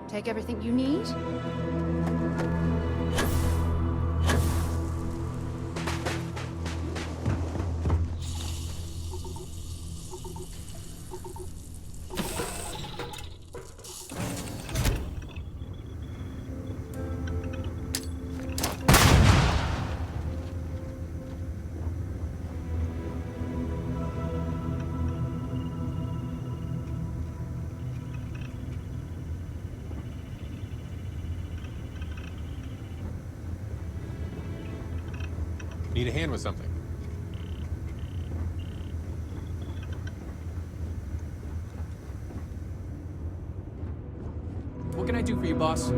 Take everything you need? Need a hand with something. What can I do for you, boss?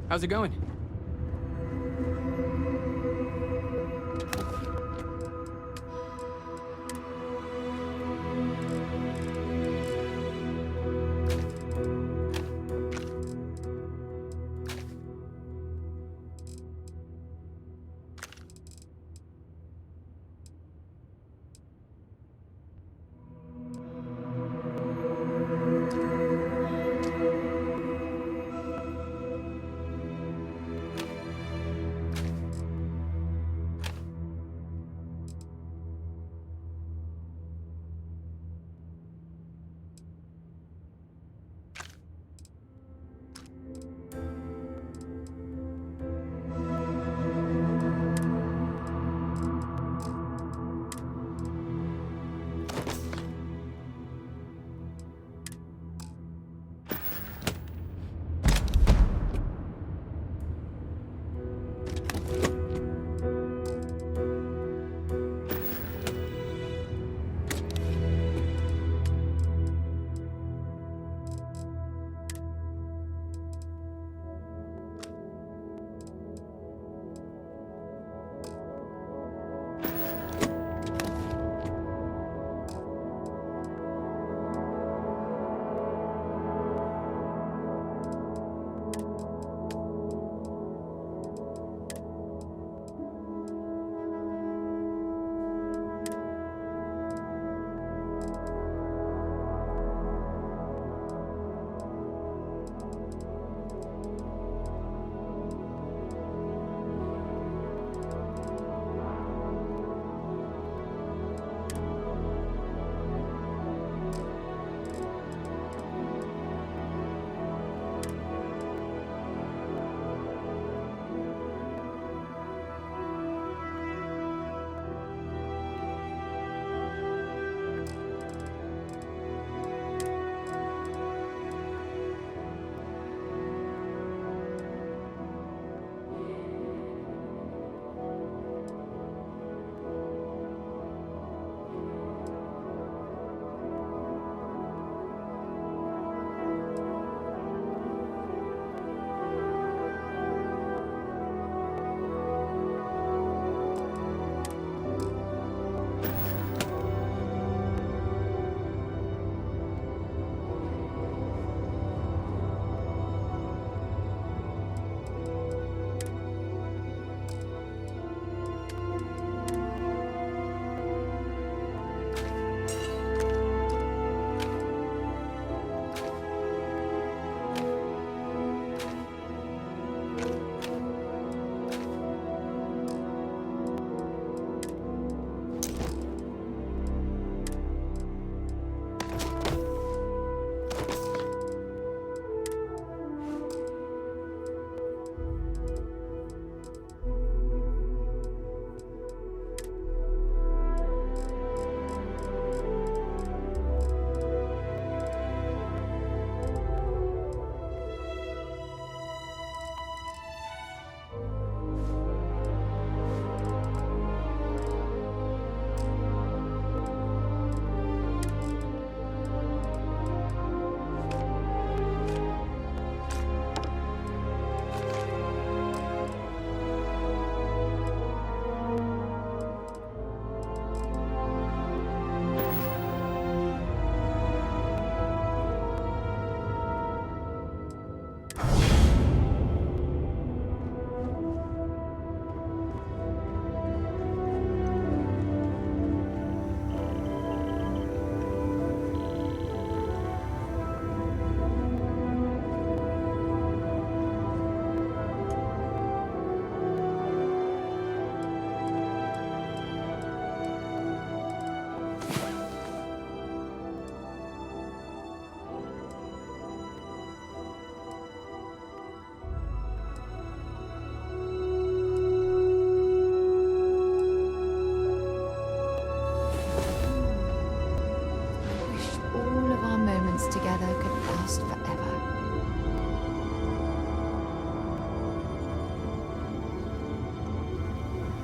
How's it going?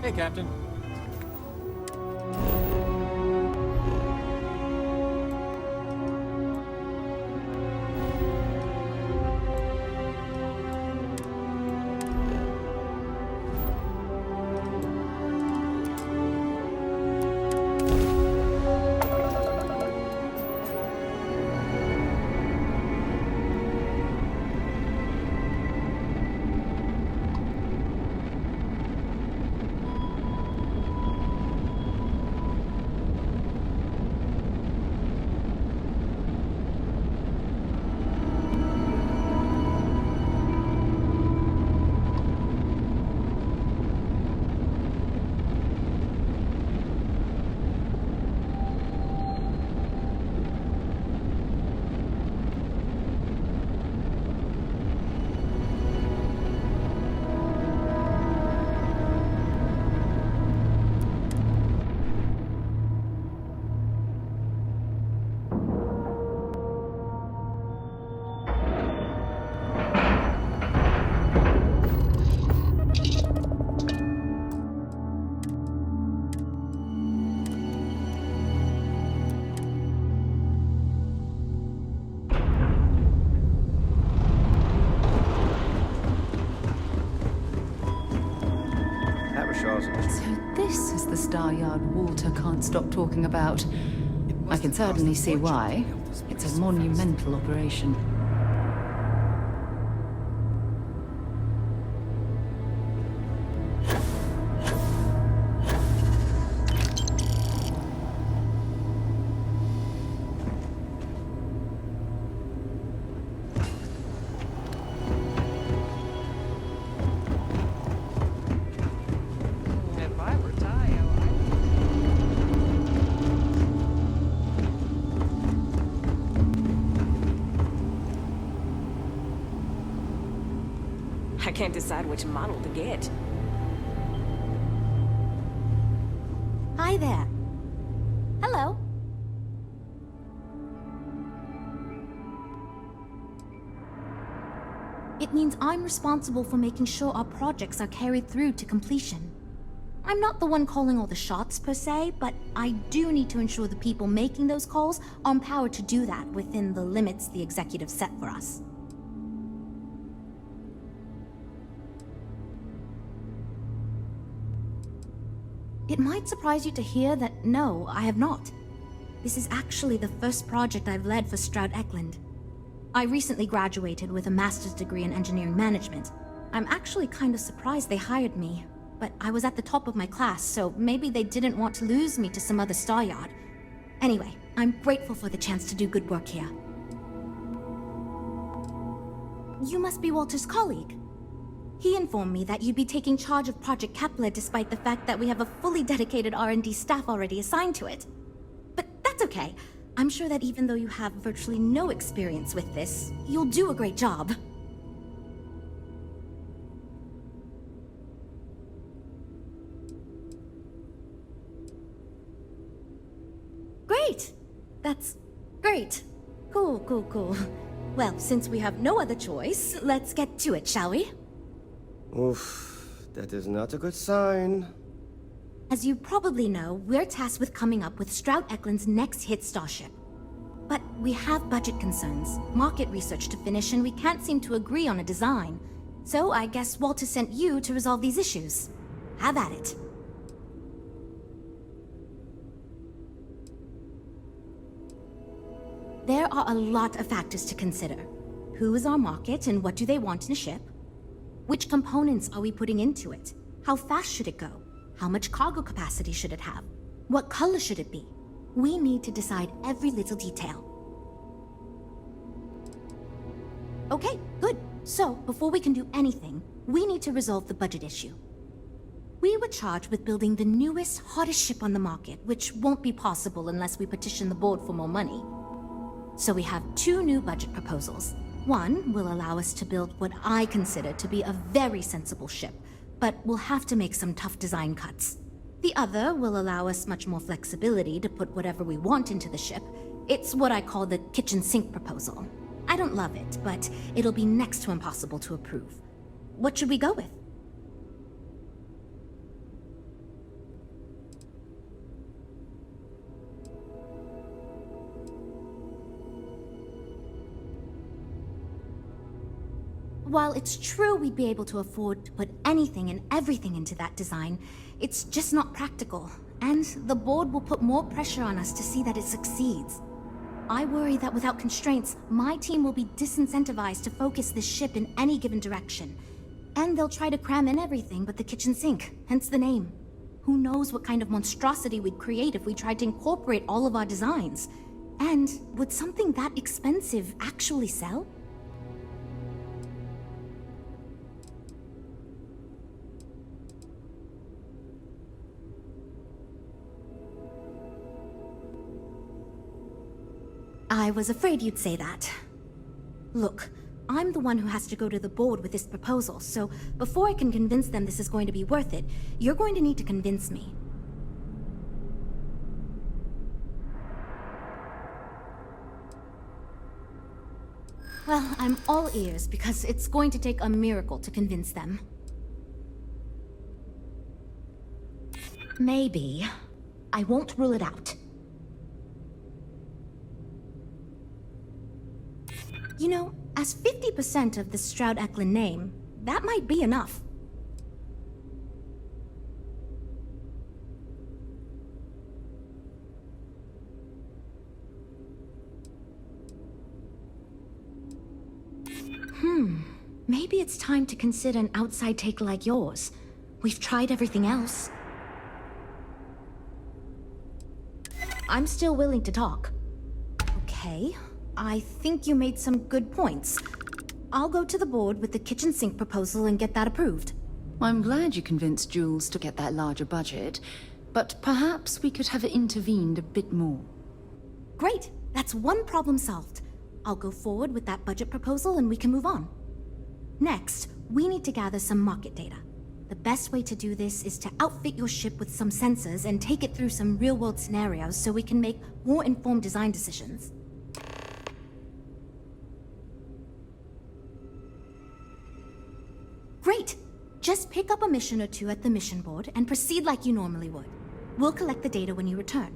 Hey, Captain. So this is the Star Yard Walter can't stop talking about. I can certainly see why. It's a monumental operation. I can't decide which model to get. Hi there. Hello. It means I'm responsible for making sure our projects are carried through to completion. I'm not the one calling all the shots per se, but I do need to ensure the people making those calls are empowered to do that within the limits the executive set for us. It might surprise you to hear that no, I have not. This is actually the first project I've led for Stroud Eklund. I recently graduated with a master's degree in engineering management. I'm actually kind of surprised they hired me, but I was at the top of my class, so maybe they didn't want to lose me to some other Star Yard. Anyway, I'm grateful for the chance to do good work here. You must be Walter's colleague. He informed me that you'd be taking charge of Project Kepler despite the fact that we have a fully dedicated R&D staff already assigned to it. But that's okay. I'm sure that even though you have virtually no experience with this, you'll do a great job. Great! That's great. Cool. Well, since we have no other choice, let's get to it, shall we? Oof, that is not a good sign. As you probably know, we're tasked with coming up with Stroud Eklund's next hit starship. But we have budget concerns, market research to finish, and we can't seem to agree on a design. So I guess Walter sent you to resolve these issues. Have at it. There are a lot of factors to consider. Who is our market and what do they want in a ship? Which components are we putting into it? How fast should it go? How much cargo capacity should it have? What color should it be? We need to decide every little detail. Okay, good. So, before we can do anything, we need to resolve the budget issue. We were charged with building the newest, hottest ship on the market, which won't be possible unless we petition the board for more money. So we have two new budget proposals. One will allow us to build what I consider to be a very sensible ship, but we'll have to make some tough design cuts. The other will allow us much more flexibility to put whatever we want into the ship. It's what I call the kitchen sink proposal. I don't love it, but it'll be next to impossible to approve. What should we go with? While it's true we'd be able to afford to put anything and everything into that design, it's just not practical, and the board will put more pressure on us to see that it succeeds. I worry that without constraints, my team will be disincentivized to focus this ship in any given direction. And they'll try to cram in everything but the kitchen sink, hence the name. Who knows what kind of monstrosity we'd create if we tried to incorporate all of our designs? And would something that expensive actually sell? I was afraid you'd say that. Look, I'm the one who has to go to the board with this proposal, so before I can convince them this is going to be worth it, you're going to need to convince me. Well, I'm all ears because it's going to take a miracle to convince them. Maybe. I won't rule it out. You know, as 50% of the Stroud-Eklund name, that might be enough. Maybe it's time to consider an outside take like yours. We've tried everything else. I'm still willing to talk. Okay. I think you made some good points. I'll go to the board with the kitchen sink proposal and get that approved. I'm glad you convinced Jules to get that larger budget, but perhaps we could have intervened a bit more. Great. That's one problem solved. I'll go forward with that budget proposal and we can move on. Next, we need to gather some market data. The best way to do this is to outfit your ship with some sensors and take it through some real-world scenarios so we can make more informed design decisions. Great! Just pick up a mission or two at the mission board and proceed like you normally would. We'll collect the data when you return.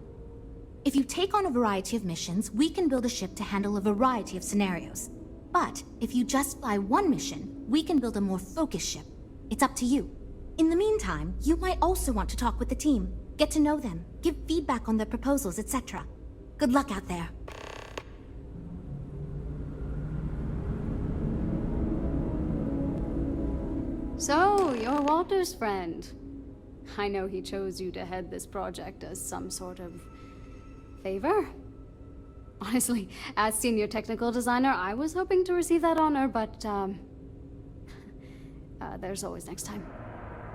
If you take on a variety of missions, we can build a ship to handle a variety of scenarios. But if you just fly one mission, we can build a more focused ship. It's up to you. In the meantime, you might also want to talk with the team, get to know them, give feedback on their proposals, etc. Good luck out there. So, you're Walter's friend. I know he chose you to head this project as some sort of favor. Honestly, as senior technical designer, I was hoping to receive that honor, but there's always next time.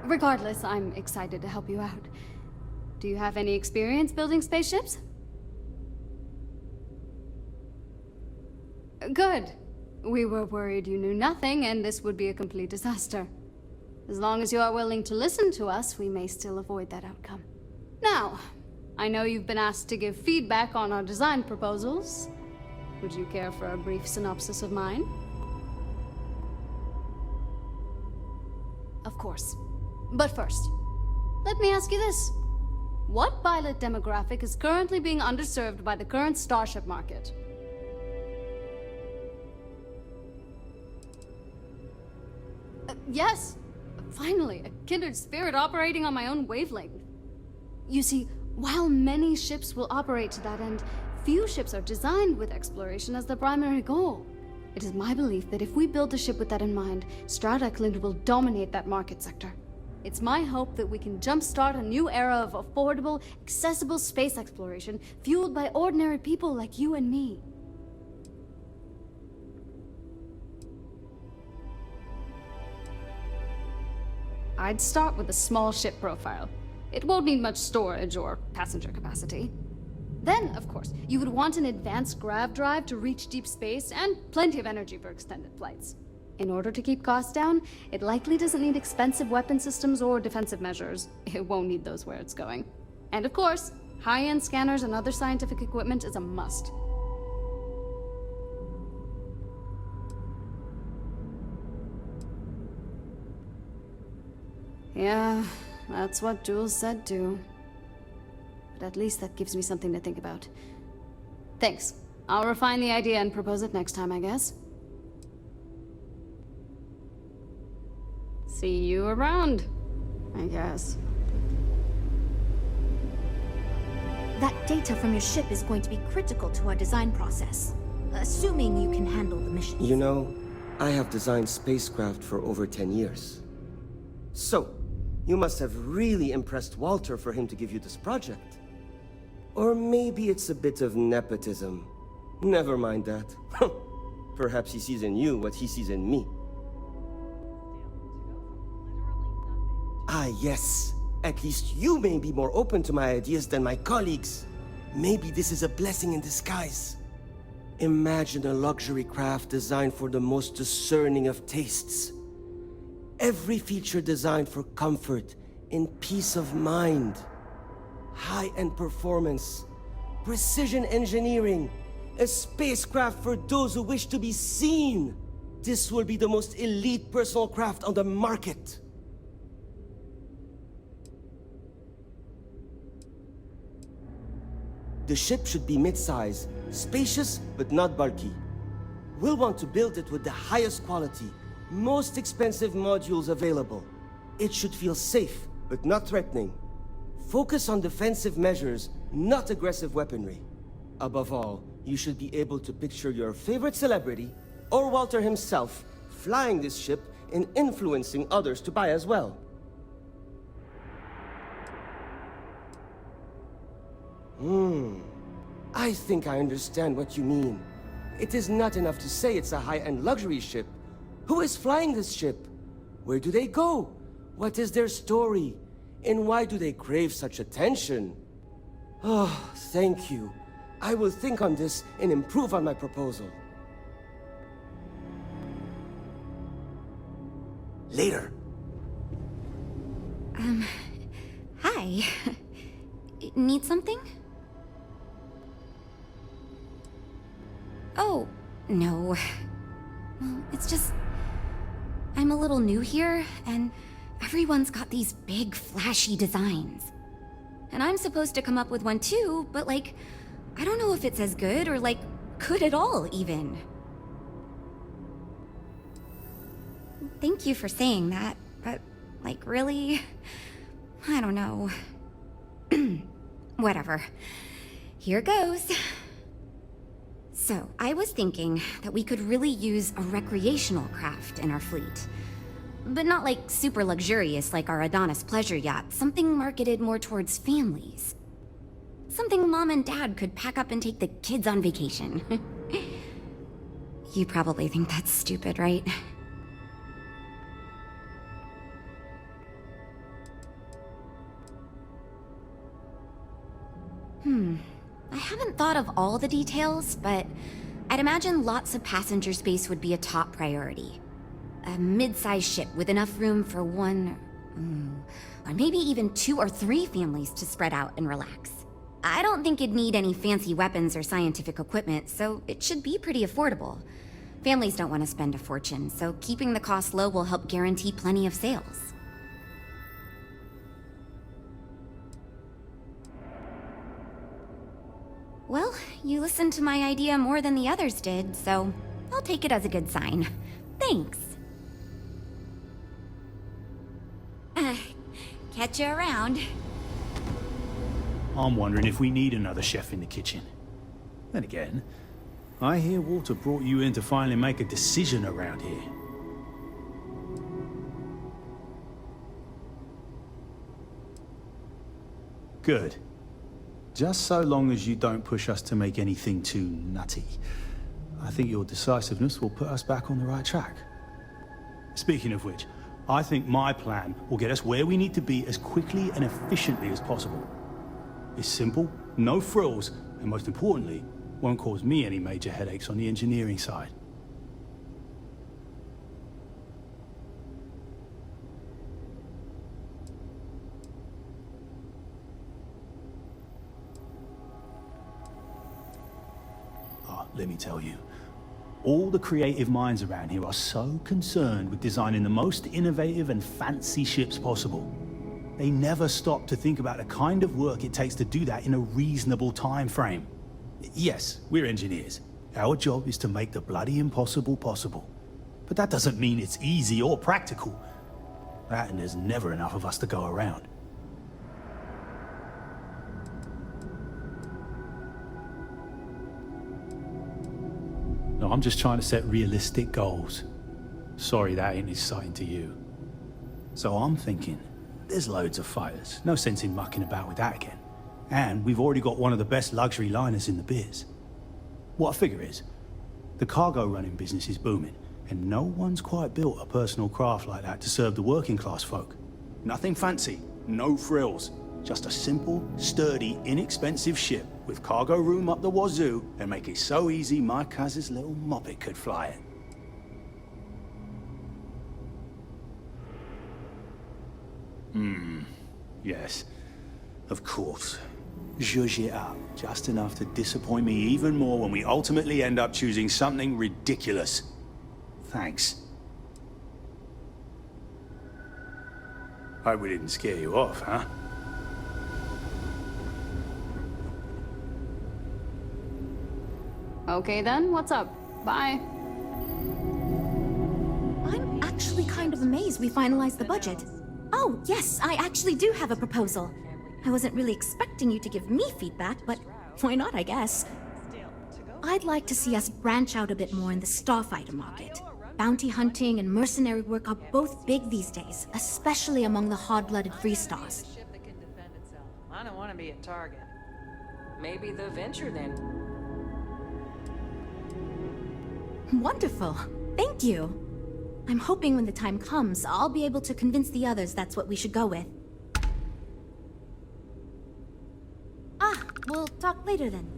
Regardless, I'm excited to help you out. Do you have any experience building spaceships? Good. We were worried you knew nothing, and this would be a complete disaster. As long as you are willing to listen to us, we may still avoid that outcome. Now, I know you've been asked to give feedback on our design proposals. Would you care for a brief synopsis of mine? Of course. But first, let me ask you this. What pilot demographic is currently being underserved by the current starship market? Yes! Finally, a kindred spirit operating on my own wavelength. You see, while many ships will operate to that end, few ships are designed with exploration as their primary goal. It is my belief that if we build a ship with that in mind, Stroud-Eklund will dominate that market sector. It's my hope that we can jumpstart a new era of affordable, accessible space exploration, fueled by ordinary people like you and me. I'd start with a small ship profile. It won't need much storage or passenger capacity. Then, of course, you would want an advanced grav drive to reach deep space and plenty of energy for extended flights. In order to keep costs down, it likely doesn't need expensive weapon systems or defensive measures. It won't need those where it's going. And of course, high-end scanners and other scientific equipment is a must. Yeah, that's what Jules said too. But at least that gives me something to think about. Thanks. I'll refine the idea and propose it next time, I guess. See you around, I guess. That data from your ship is going to be critical to our design process, assuming you can handle the mission. You know, I have designed spacecraft for over 10 years. So, you must have really impressed Walter for him to give you this project. Or maybe it's a bit of nepotism. Never mind that. Perhaps he sees in you what he sees in me. Ah, yes. At least you may be more open to my ideas than my colleagues. Maybe this is a blessing in disguise. Imagine a luxury craft designed for the most discerning of tastes. Every feature designed for comfort and peace of mind. High-end performance, precision engineering, a spacecraft for those who wish to be seen. This will be the most elite personal craft on the market. The ship should be mid-size, spacious but not bulky. We'll want to build it with the highest quality, most expensive modules available. It should feel safe, but not threatening. Focus on defensive measures, not aggressive weaponry. Above all, you should be able to picture your favorite celebrity, or Walter himself, flying this ship and influencing others to buy as well. I think I understand what you mean. It is not enough to say it's a high-end luxury ship. Who is flying this ship? Where do they go? What is their story? And why do they crave such attention? Oh, thank you. I will think on this and improve on my proposal. Later. Hi. Need something? Oh, no. Well, it's just... I'm a little new here, and everyone's got these big, flashy designs. And I'm supposed to come up with one too, but like, I don't know if it's as good or like, good at all, even. Thank you for saying that, but like, really? I don't know. Whatever. Here goes. So, I was thinking that we could really use a recreational craft in our fleet. But not like super luxurious like our Adonis pleasure yacht, something marketed more towards families. Something Mom and Dad could pack up and take the kids on vacation. You probably think that's stupid, right? I haven't thought of all the details, but I'd imagine lots of passenger space would be a top priority. A mid-sized ship with enough room for one, or maybe even 2 or 3 families to spread out and relax. I don't think it'd need any fancy weapons or scientific equipment, so it should be pretty affordable. Families don't want to spend a fortune, so keeping the cost low will help guarantee plenty of sales. Well, you listened to my idea more than the others did, so I'll take it as a good sign. Thanks. Catch you around. I'm wondering if we need another chef in the kitchen. Then again, I hear Walter brought you in to finally make a decision around here. Good. Just so long as you don't push us to make anything too nutty. I think your decisiveness will put us back on the right track. Speaking of which, I think my plan will get us where we need to be as quickly and efficiently as possible. It's simple, no frills, and most importantly, won't cause me any major headaches on the engineering side. Let me tell you, all the creative minds around here are so concerned with designing the most innovative and fancy ships possible. They never stop to think about the kind of work it takes to do that in a reasonable time frame. Yes, we're engineers. Our job is to make the bloody impossible possible. But that doesn't mean it's easy or practical. That and there's never enough of us to go around. No, I'm just trying to set realistic goals. Sorry that ain't exciting to you. So I'm thinking, there's loads of fighters. No sense in mucking about with that again. And we've already got one of the best luxury liners in the biz. What I figure is, the cargo running business is booming, and no one's quite built a personal craft like that to serve the working class folk. Nothing fancy, no frills. Just a simple, sturdy, inexpensive ship with cargo room up the wazoo and make it so easy my cousin's little moppet could fly it. Yes, of course. Zhuzh it up, just enough to disappoint me even more when we ultimately end up choosing something ridiculous. Thanks. Hope we didn't scare you off, huh? Okay then, what's up? Bye. I'm actually kind of amazed we finalized the budget. Oh, yes, I actually do have a proposal. I wasn't really expecting you to give me feedback, but why not, I guess? I'd like to see us branch out a bit more in the starfighter market. Bounty hunting and mercenary work are both big these days, especially among the hard-blooded Freestars. I don't want to be a target. Maybe the venture then. Wonderful. Thank you. I'm hoping when the time comes, I'll be able to convince the others that's what we should go with. We'll talk later then.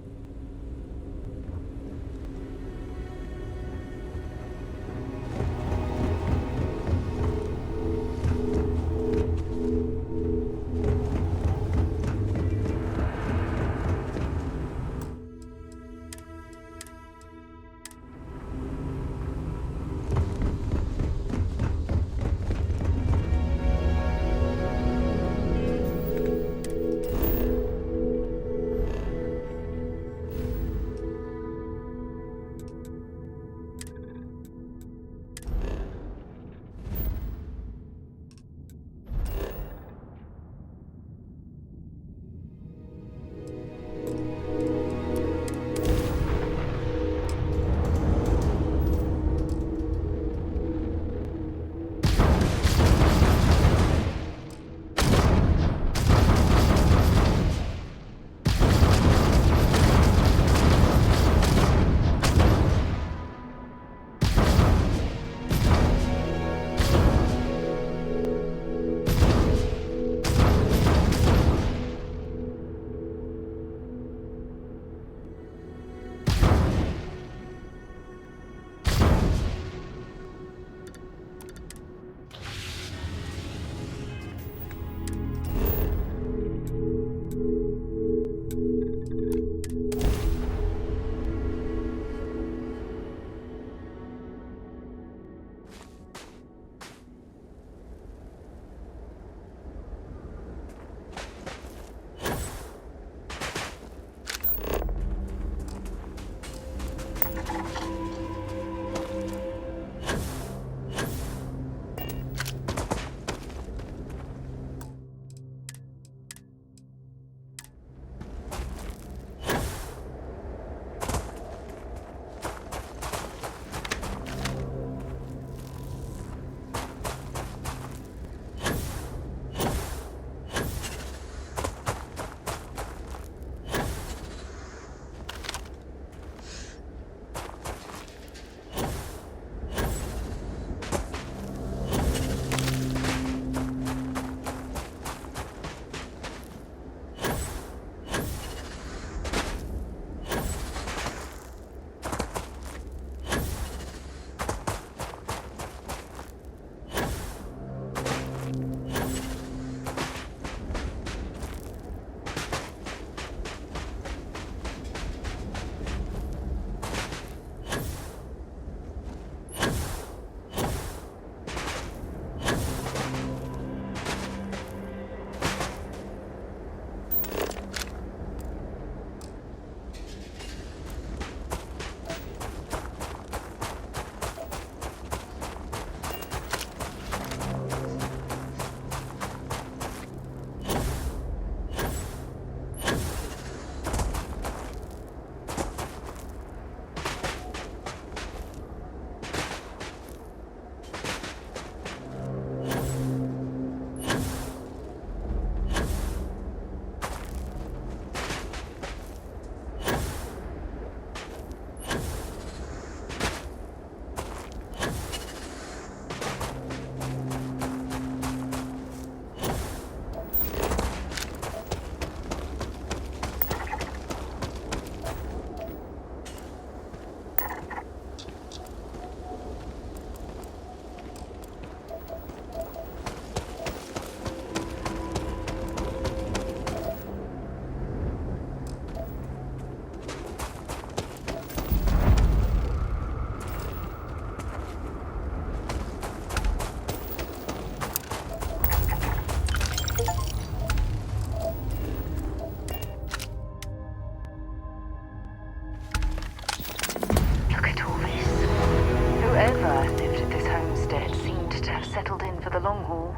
in for the long haul.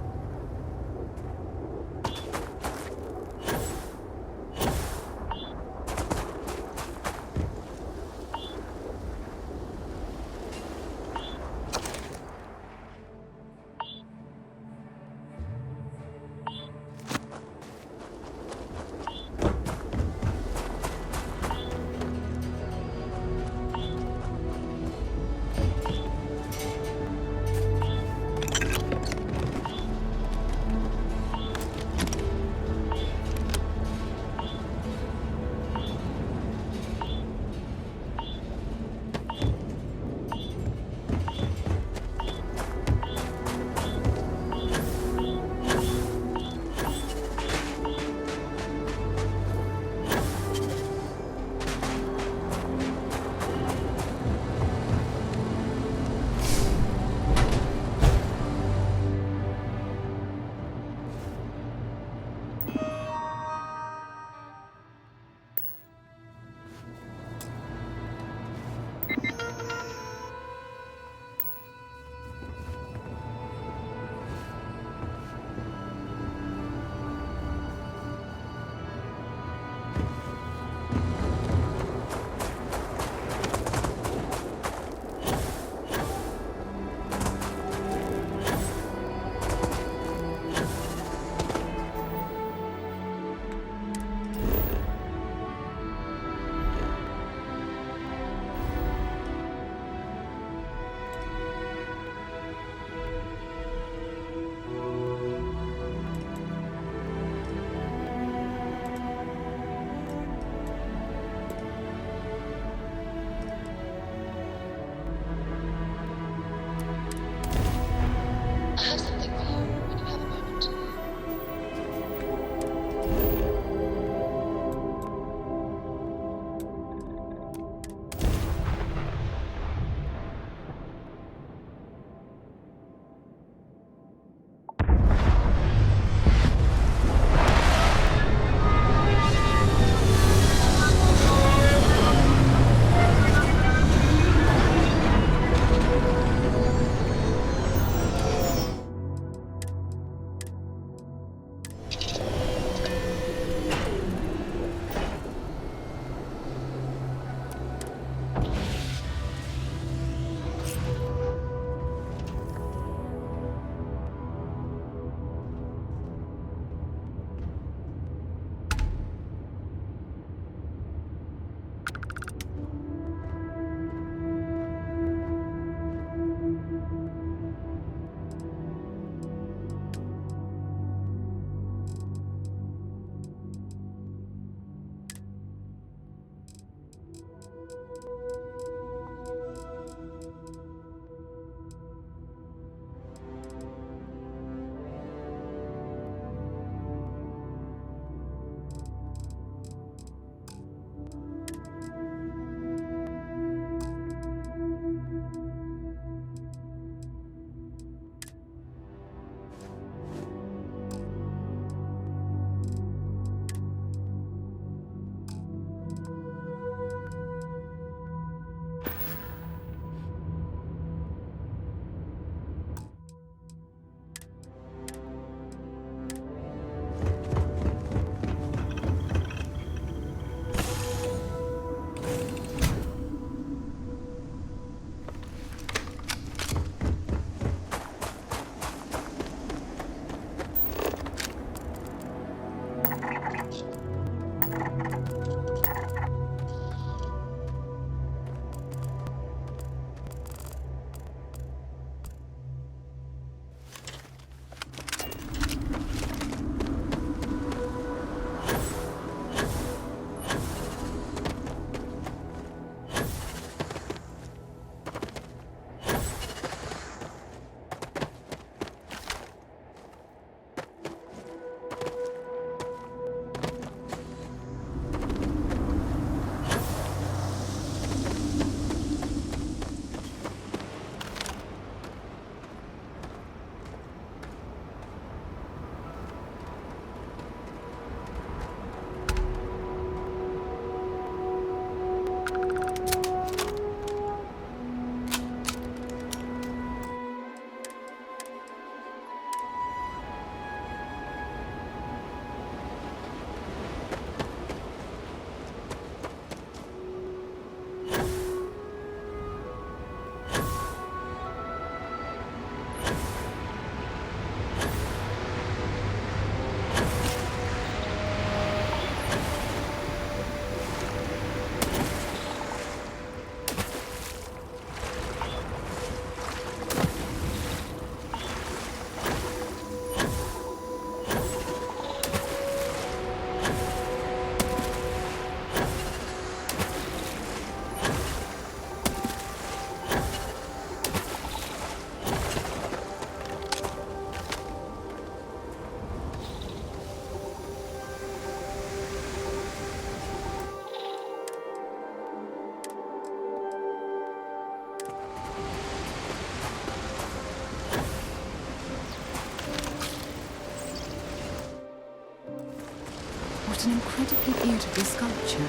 What an incredibly beautiful sculpture.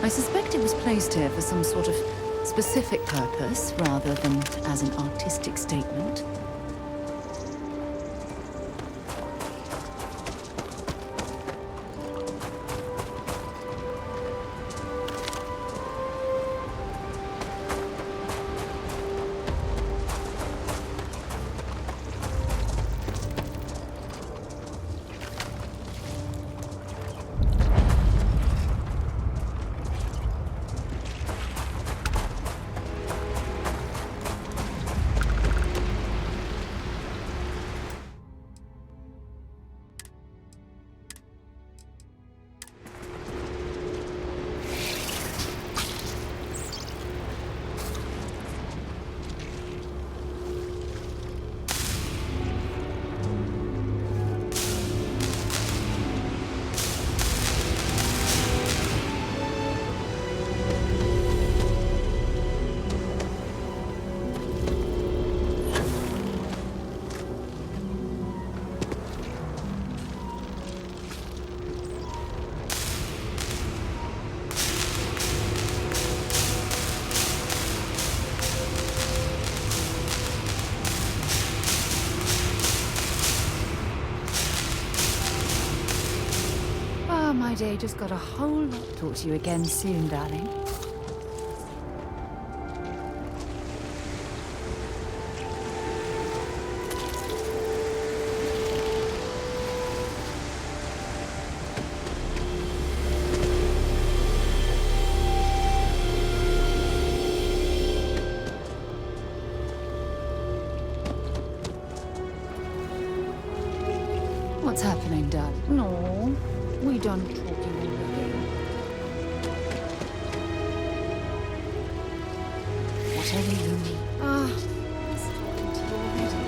I suspect it was placed here for some sort of specific purpose, rather than as an artistic statement. My day just got a whole lot. Talk to you again soon, darling. What's happening, darling? No, we done talking already. Whatever you need. Ah, I was talking to you already.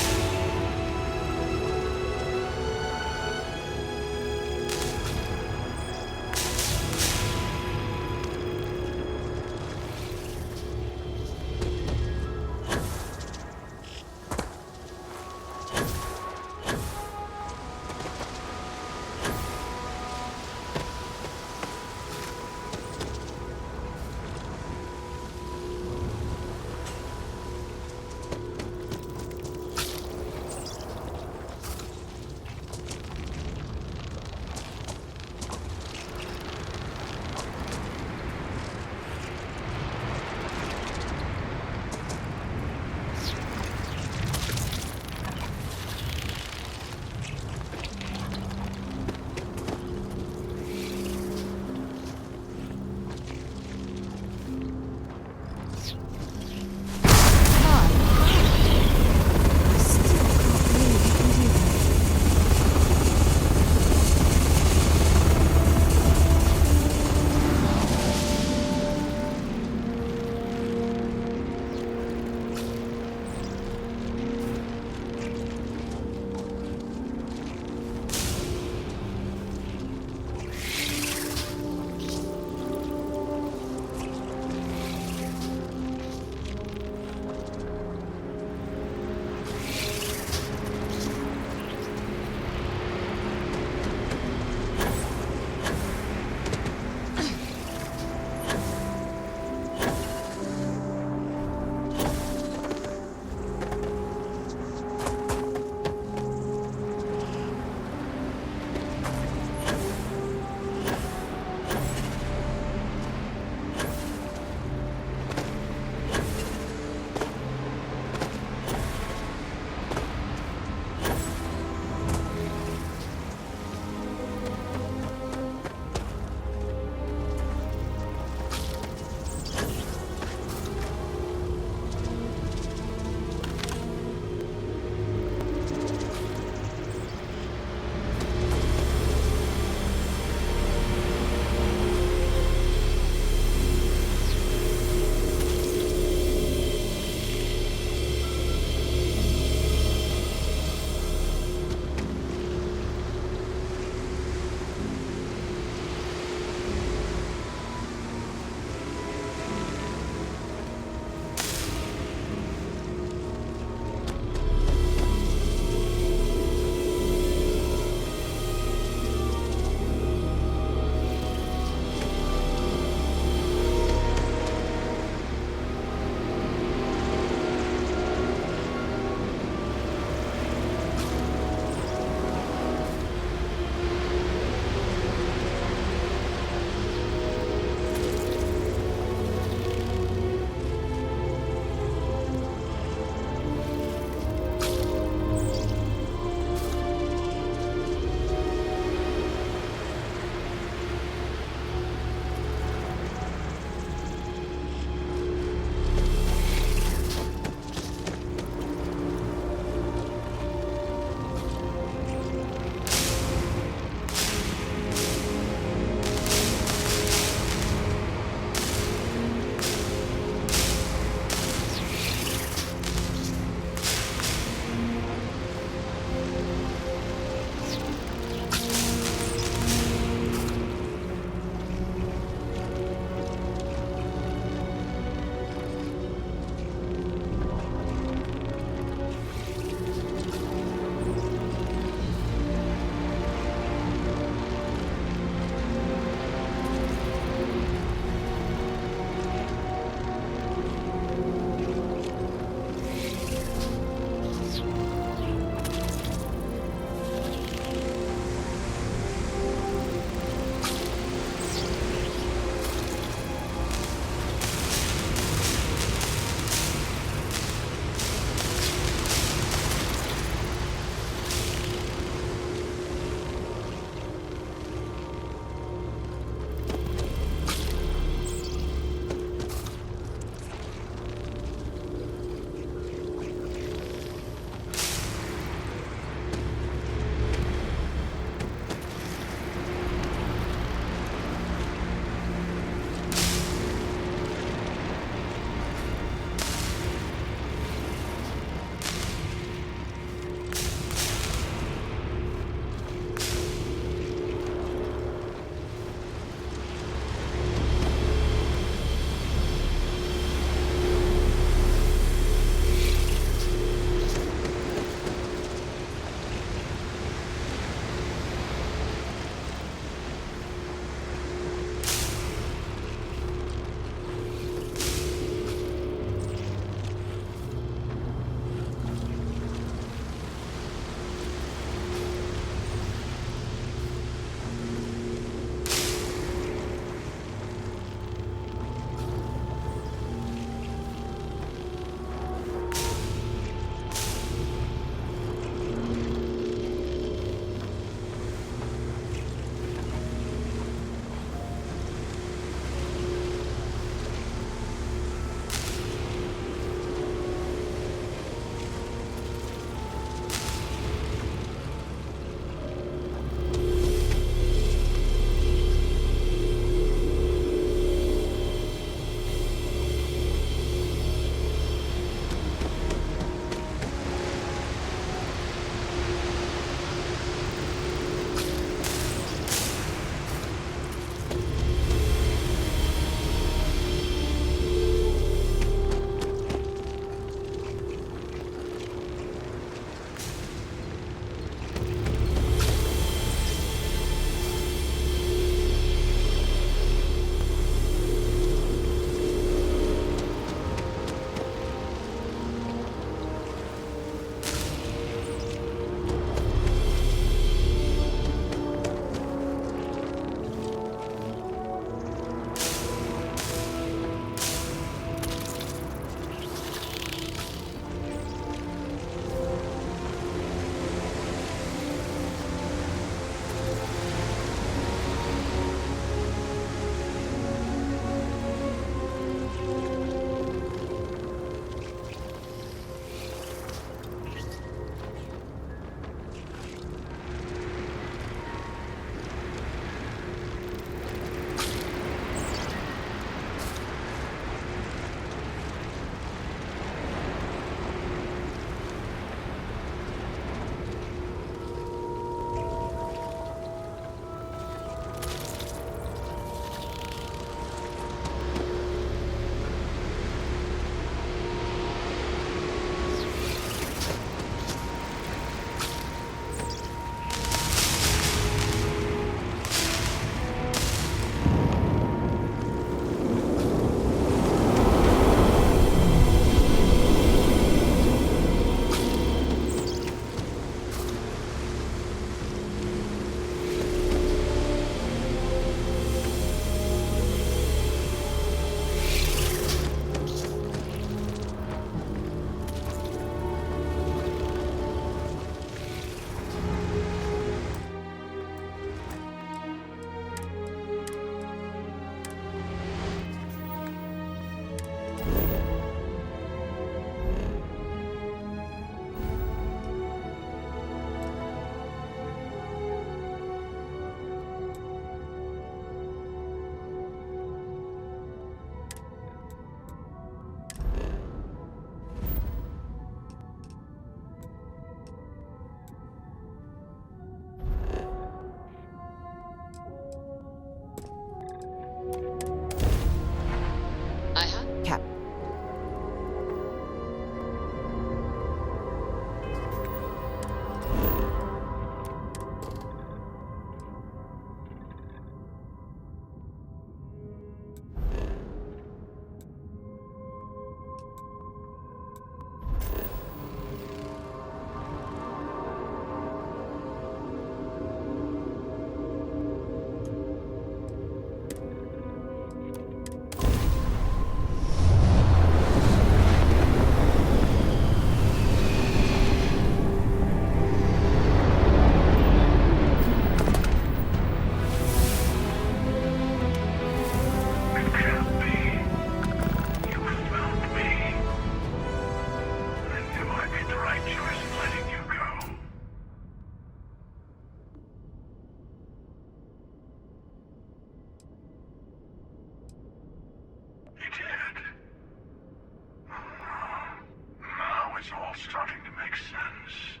makes sense.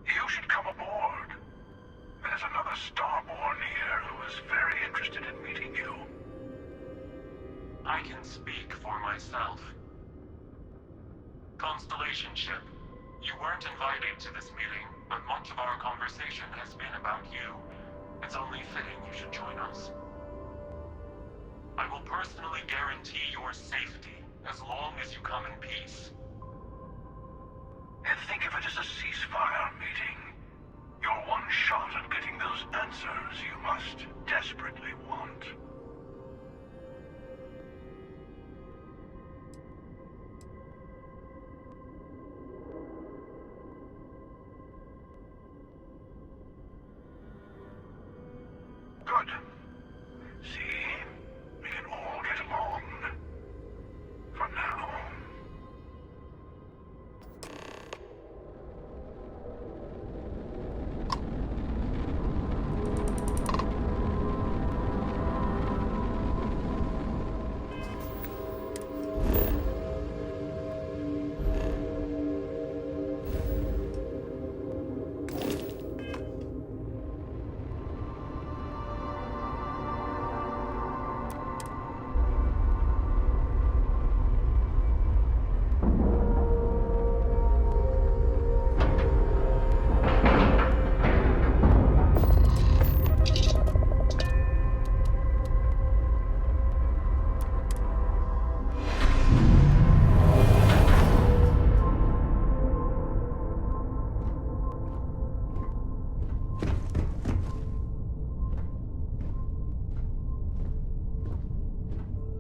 You should come aboard. There's another Starborn here who is very interested in meeting you. I can speak for myself. Constellation ship, you weren't invited to this meeting, but much of our conversation has been about you. It's only fitting you should join us. I will personally guarantee your safety as long as you come in peace. And think of it as a ceasefire meeting. Your one shot at getting those answers you must desperately want. Good. See? We can all get along. For now.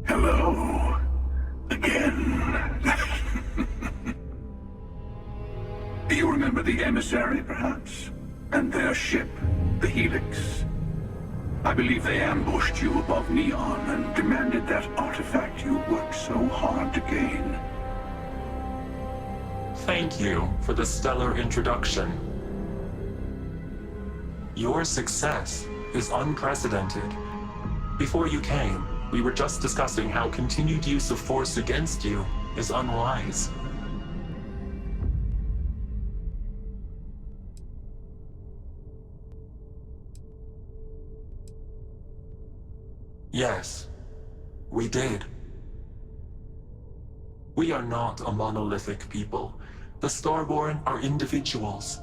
Hello. Again. Do you remember the emissary, perhaps? And their ship, the Helix? I believe they ambushed you above Neon and demanded that artifact you worked so hard to gain. Thank you for the stellar introduction. Your success is unprecedented. Before you came, we were just discussing how continued use of force against you is unwise. Yes, we did. We are not a monolithic people. The Starborn are individuals.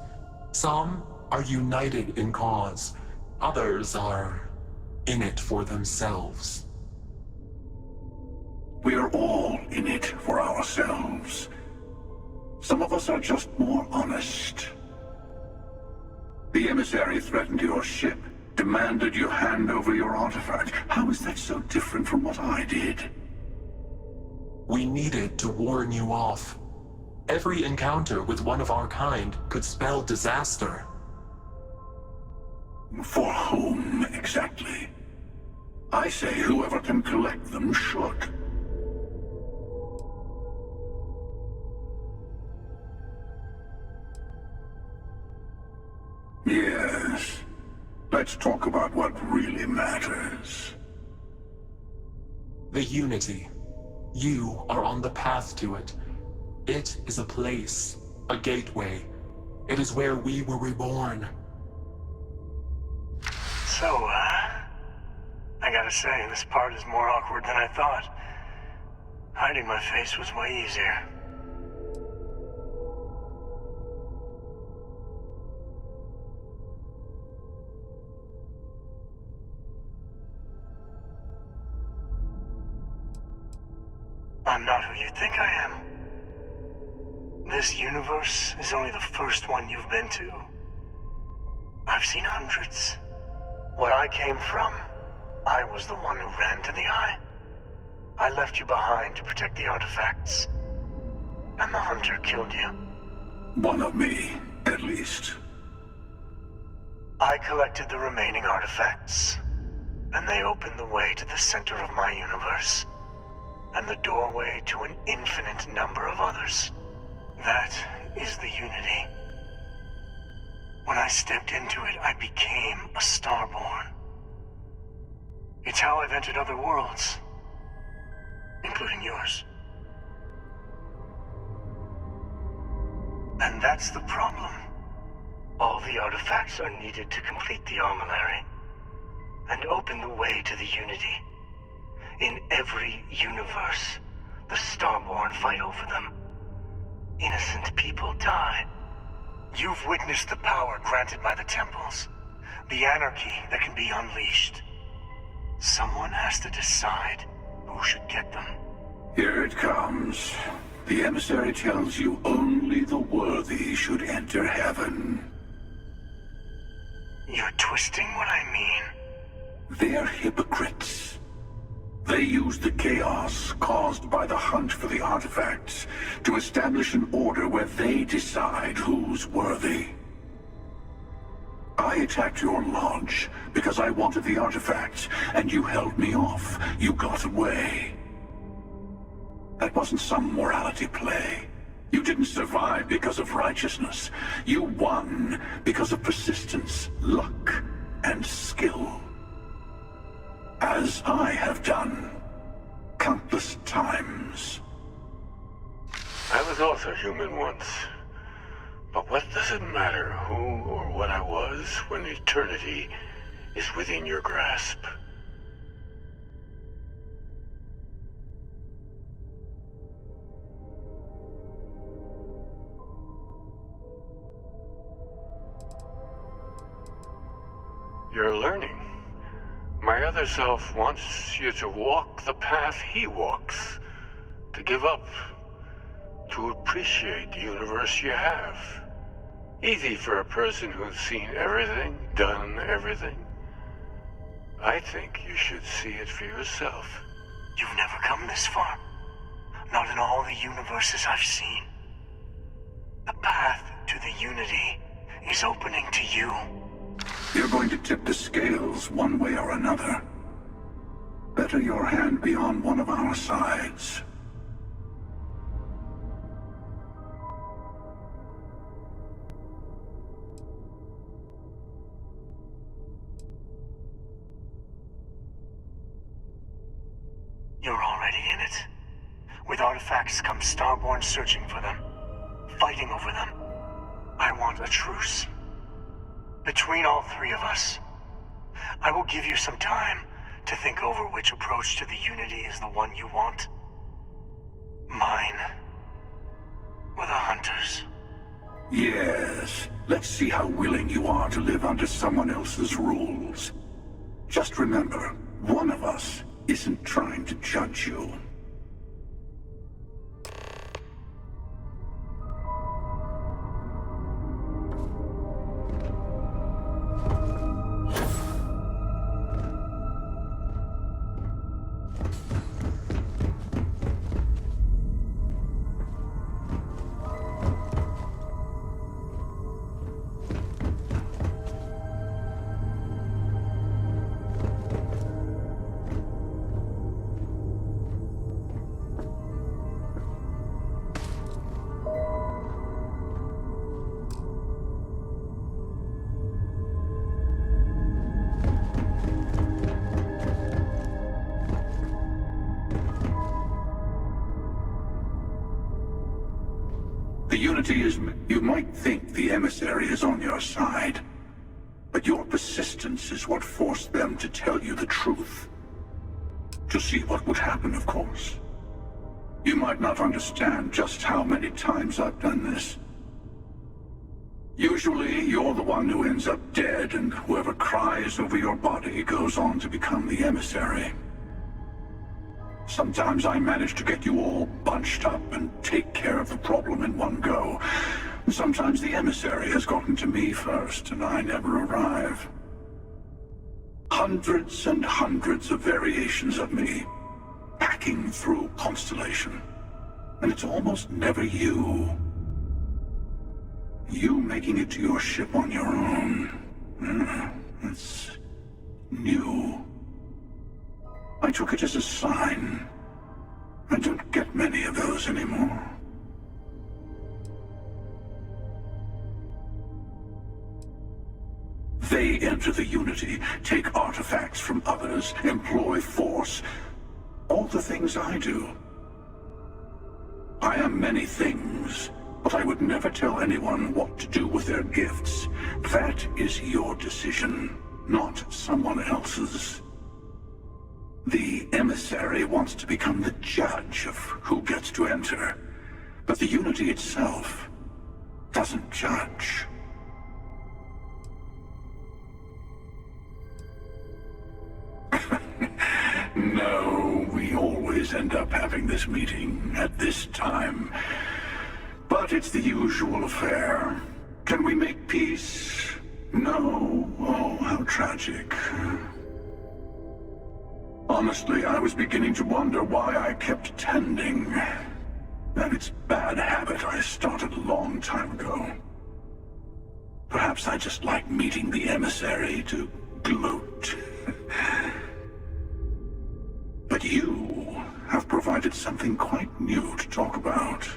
Some are united in cause. Others are in it for themselves. We are all in it for ourselves. Some of us are just more honest. The emissary threatened your ship, demanded you hand over your artifact. How is that so different from what I did? We needed to warn you off. Every encounter with one of our kind could spell disaster. For whom, exactly? I say whoever can collect them should. Yes. Let's talk about what really matters. The Unity. You are on the path to it. It is a place, a gateway. It is where we were reborn. So, I gotta say, this part is more awkward than I thought. Hiding my face was way easier. I'm not who you think I am. This universe is only the first one you've been to. I've seen hundreds. Where I came from, I was the one who ran to the Eye. I left you behind to protect the artifacts. And the Hunter killed you. One of me, at least. I collected the remaining artifacts, and they opened the way to the center of my universe, and the doorway to an infinite number of others. That is the Unity. When I stepped into it, I became a Starborn. It's how I've entered other worlds, including yours. And that's the problem. All the artifacts are needed to complete the armillary and open the way to the Unity. In every universe, the Starborn fight over them. Innocent people die. You've witnessed the power granted by the temples, the anarchy that can be unleashed. Someone has to decide who should get them. Here it comes. The emissary tells you only the worthy should enter heaven. You're twisting what I mean. They're hypocrites. They use the chaos caused by the hunt for the artifacts to establish an order where they decide who's worthy. I attacked your lodge because I wanted the artifacts, and you held me off. You got away. That wasn't some morality play. You didn't survive because of righteousness. You won because of persistence, luck, and skill. As I have done countless times. I was also human once. But what does it matter who or what I was when eternity is within your grasp? You're learning. My other self wants you to walk the path he walks. To give up. To appreciate the universe you have. Easy for a person who's seen everything, done everything. I think you should see it for yourself. You've never come this far. Not in all the universes I've seen. The path to the Unity is opening to you. You're going to tip the scales one way or another. Better your hand be on one of our sides. You're already in it. With artifacts comes Starborn searching for them, fighting over them. I want a truce. Between all three of us, I will give you some time to think over which approach to the Unity is the one you want. Mine, or the Hunters. Yes, let's see how willing you are to live under someone else's rules. Just remember, one of us isn't trying to judge you. The Unity is... You might think the emissary is on your side, but your persistence is what forced them to tell you the truth. To see what would happen, of course. You might not understand just how many times I've done this. Usually, you're the one who ends up dead, and whoever cries over your body goes on to become the emissary. Sometimes I manage to get you all bunched up and take care of the problem in one go. Sometimes the emissary has gotten to me first, and I never arrive. Hundreds and hundreds of variations of me, packing through Constellation. And it's almost never you. You making it to your ship on your own. It's new. I took it as a sign. I don't get many of those anymore. They enter the Unity, take artifacts from others, employ force. All the things I do. I am many things, but but I would never tell anyone what to do with their gifts. That is your decision, not someone else's. The emissary wants to become the judge of who gets to enter, but the Unity itself doesn't judge. No, we always end up having this meeting at this time. But it's the usual affair. Can we make peace? No. Oh, how tragic. Honestly, I was beginning to wonder why I kept tending. That it's bad habit I started a long time ago. Perhaps I just like meeting the emissary to gloat. But you have provided something quite new to talk about.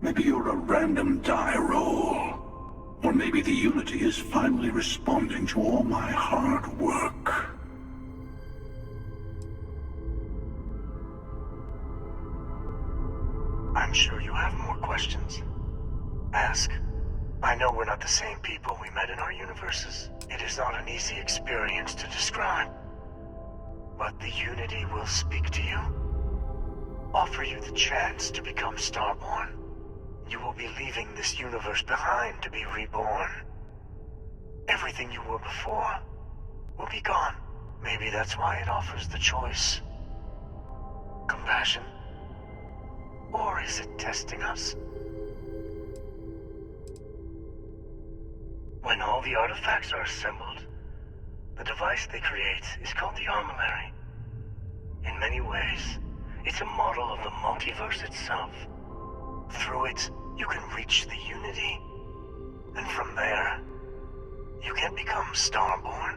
Maybe you're a random die roll. Or maybe the Unity is finally responding to all my hard work. I'm sure you have more questions. Ask. I know we're not the same people we met in our universes. It is not an easy experience to describe. But the Unity will speak to you. Offer you the chance to become Starborn. You will be leaving this universe behind to be reborn. Everything you were before will be gone. Maybe that's why it offers the choice. Compassion? Or is it testing us? When all the artifacts are assembled, the device they create is called the Armillary. In many ways, it's a model of the multiverse itself. Through it, you can reach the Unity. And from there, you can become Starborn.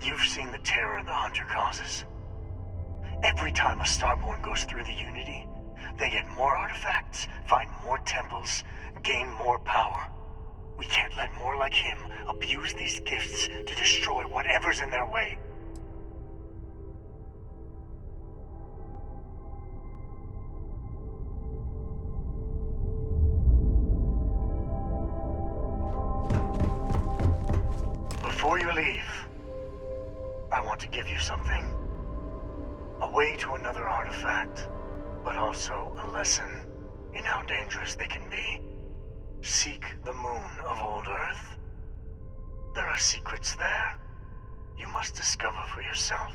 You've seen the terror the Hunter causes. Every time a Starborn goes through the Unity, they get more artifacts, find more temples, gain more power. We can't let more like him abuse these gifts to destroy whatever's in their way. Before you leave, I want to give you something. A way to another artifact, but also a lesson in how dangerous they can be. Seek the moon of old Earth. There are secrets there. You must discover for yourself.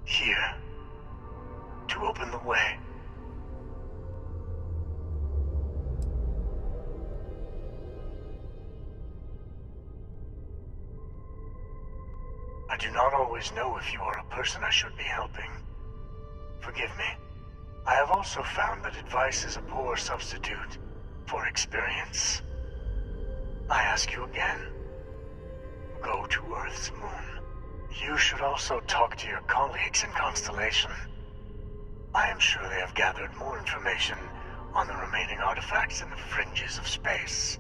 Here. To open the way. I do not always know if you are a person I should be helping. Forgive me. I have also found that advice is a poor substitute for experience. I ask you again. Go to Earth's moon. You should also talk to your colleagues in Constellation. I am sure they have gathered more information on the remaining artifacts in the fringes of space.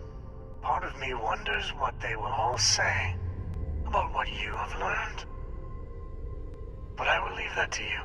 Part of me wonders what they will all say about what you have learned. But I will leave that to you.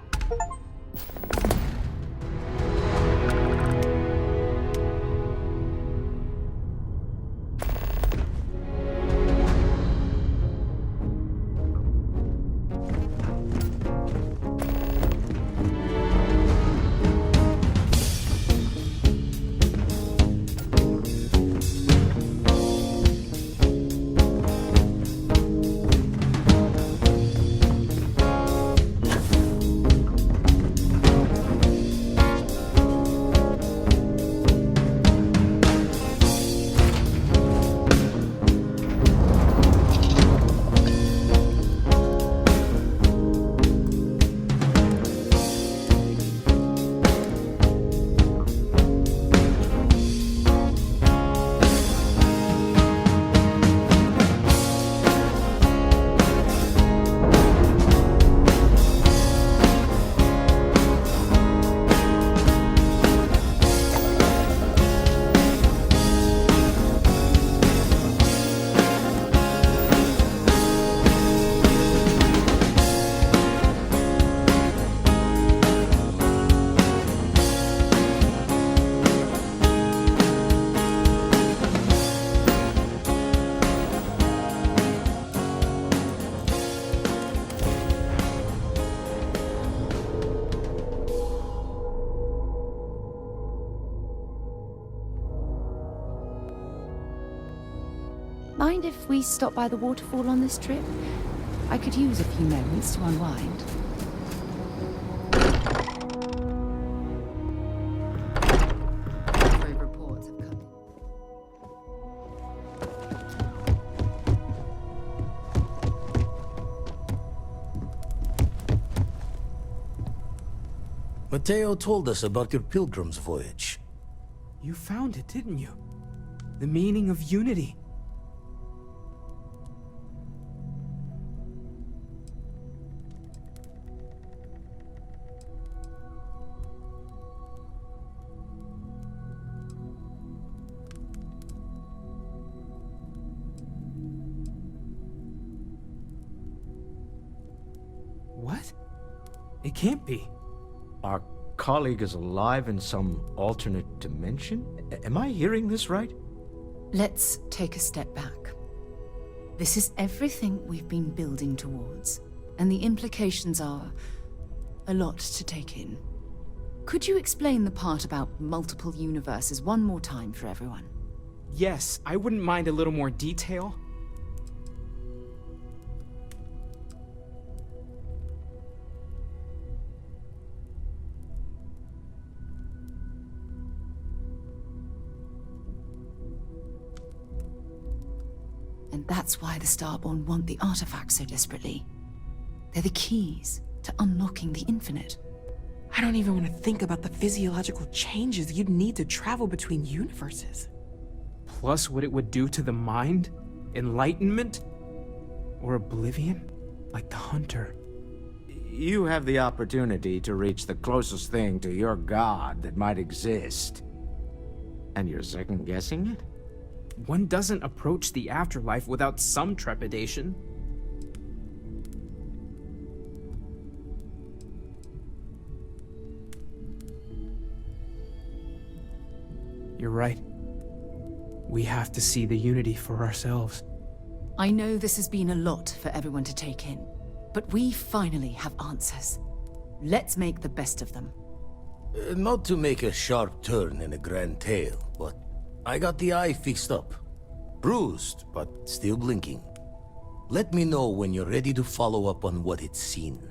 mind if we stop by the waterfall on this trip? I could use a few moments to unwind. Reports have come in. Mateo told us about your pilgrim's voyage. You found it, didn't you? The meaning of unity. What? It can't be. Our colleague is alive in some alternate dimension? Am I hearing this right? Let's take a step back. This is everything we've been building towards, and the implications are a lot to take in. Could you explain the part about multiple universes one more time for everyone? Yes, I wouldn't mind a little more detail. And that's why the Starborn want the artifacts so desperately. They're the keys to unlocking the infinite. I don't even want to think about the physiological changes you'd need to travel between universes. Plus what it would do to the mind? Enlightenment? Or oblivion? Like the Hunter. You have the opportunity to reach the closest thing to your god that might exist. And you're second-guessing it? One doesn't approach the afterlife without some trepidation. You're right. We have to see the unity for ourselves. I know this has been a lot for everyone to take in, but we finally have answers. Let's make the best of them. Not to make a sharp turn in a grand tale, but I got the eye fixed up. Bruised, but still blinking. Let me know when you're ready to follow up on what it's seen.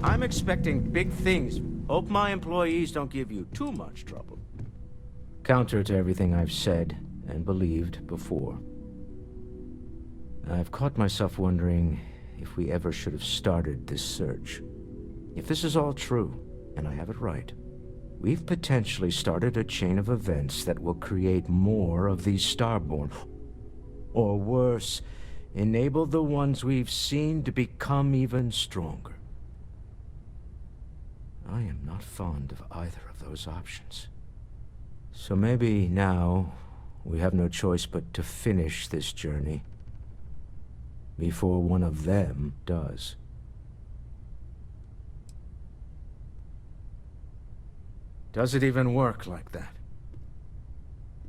I'm expecting big things. Hope my employees don't give you too much trouble. Counter to everything I've said and believed before. I've caught myself wondering if we ever should have started this search. If this is all true, and I have it right, we've potentially started a chain of events that will create more of these Starborn. Or worse, enable the ones we've seen to become even stronger. I am not fond of either of those options. So maybe now we have no choice but to finish this journey before one of them does. Does it even work like that?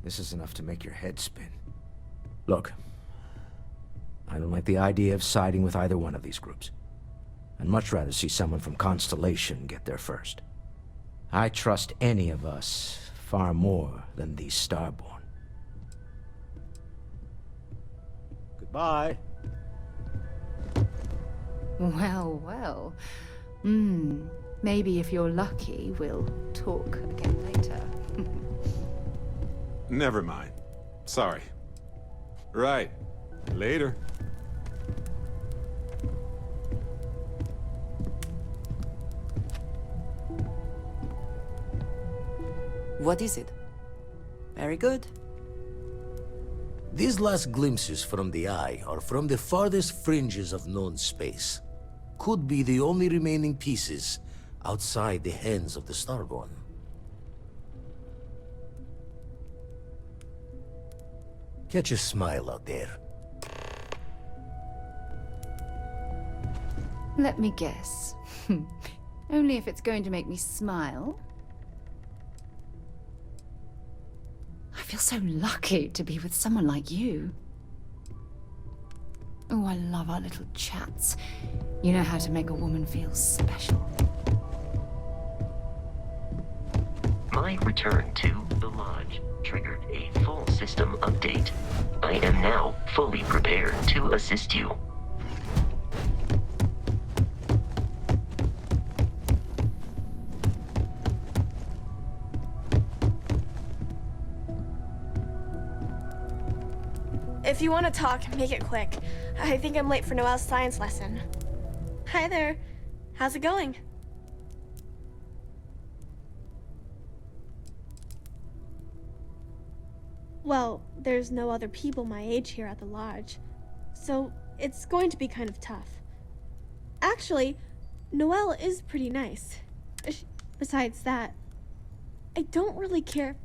This is enough to make your head spin. Look, I don't like the idea of siding with either one of these groups. I'd much rather see someone from Constellation get there first. I trust any of us far more than these Starborn. Goodbye. Well, well. Maybe if you're lucky, we'll talk again later. Never mind. Sorry. Right. Later. What is it? Very good. These last glimpses from the eye are from the farthest fringes of known space. Could be the only remaining pieces outside the hands of the Starborn. Catch a smile out there. Let me guess. Only if it's going to make me smile. I feel so lucky to be with someone like you. Oh, I love our little chats. You know how to make a woman feel special. My return to the Lodge triggered a full system update. I am now fully prepared to assist you. If you want to talk, make it quick. I think I'm late for Noelle's science lesson. Hi there. How's it going? Well, there's no other people my age here at the lodge, so it's going to be kind of tough. Actually, Noelle is pretty nice. Besides that, I don't really care.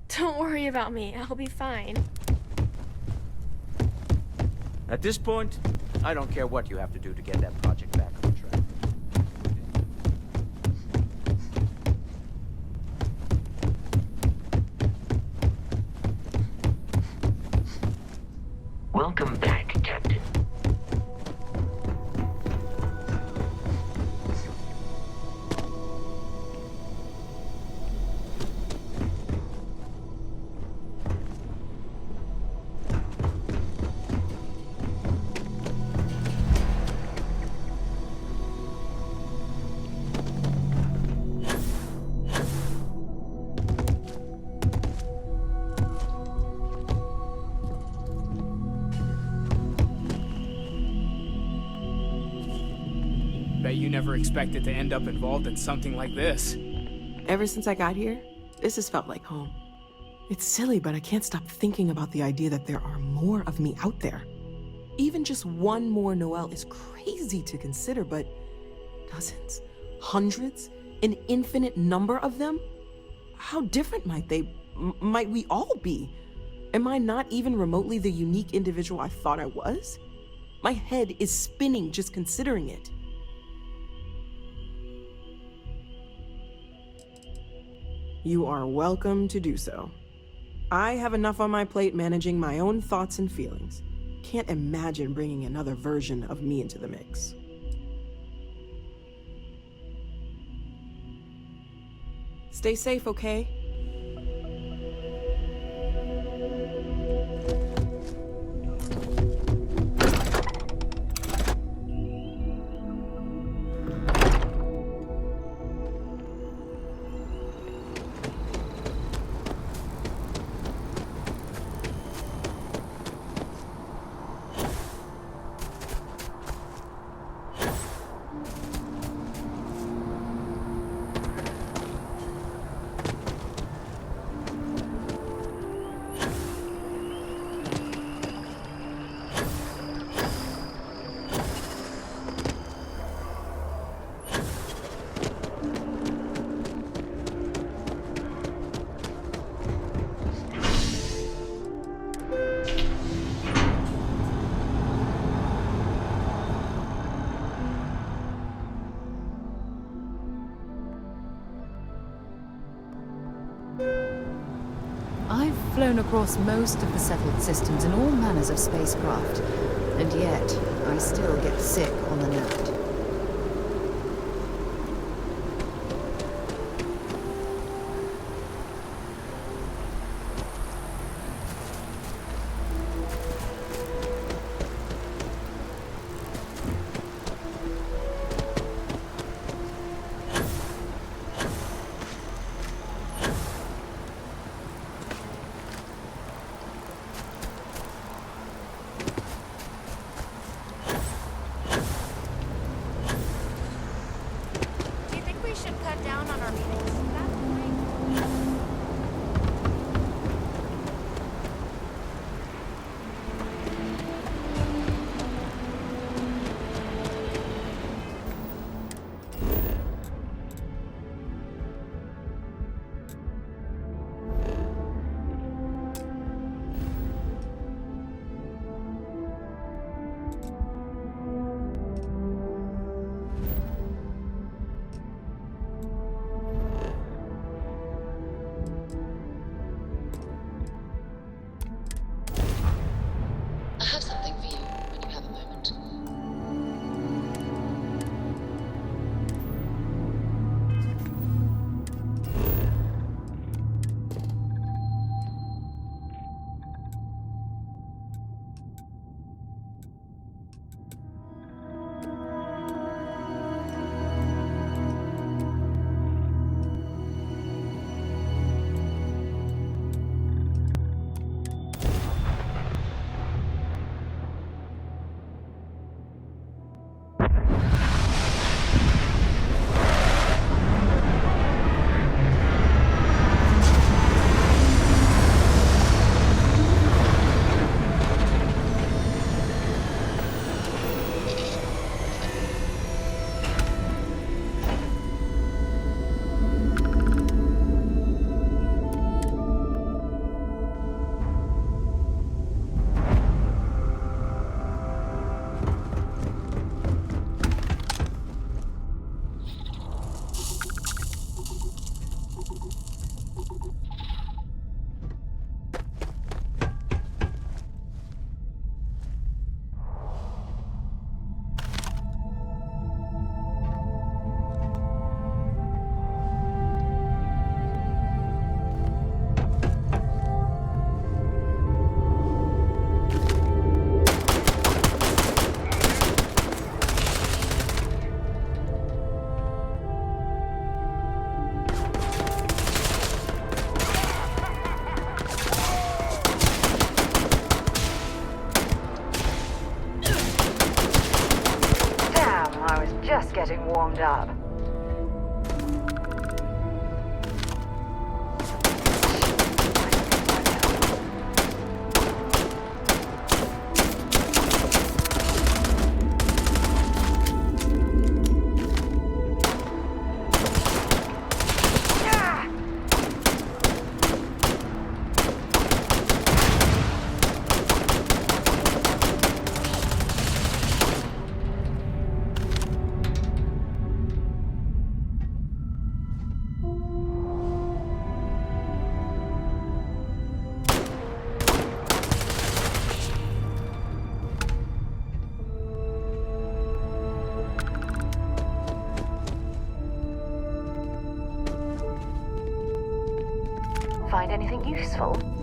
Don't worry about me, I'll be fine. At this point, I don't care what you have to do to get that project back on track. Welcome back, Captain. Bet you never expected to end up involved in something like this. Ever since I got here, this has felt like home. It's silly, but I can't stop thinking about the idea that there are more of me out there. Even just one more Noelle is crazy to consider, but dozens, hundreds, an infinite number of them? How different might might we all be? Am I not even remotely the unique individual I thought I was? My head is spinning just considering it. You are welcome to do so. I have enough on my plate managing my own thoughts and feelings. Can't imagine bringing another version of me into the mix. Stay safe, okay? I've flown across most of the settled systems in all manners of spacecraft, and yet I still get sick on the night. warmed up. Find anything useful?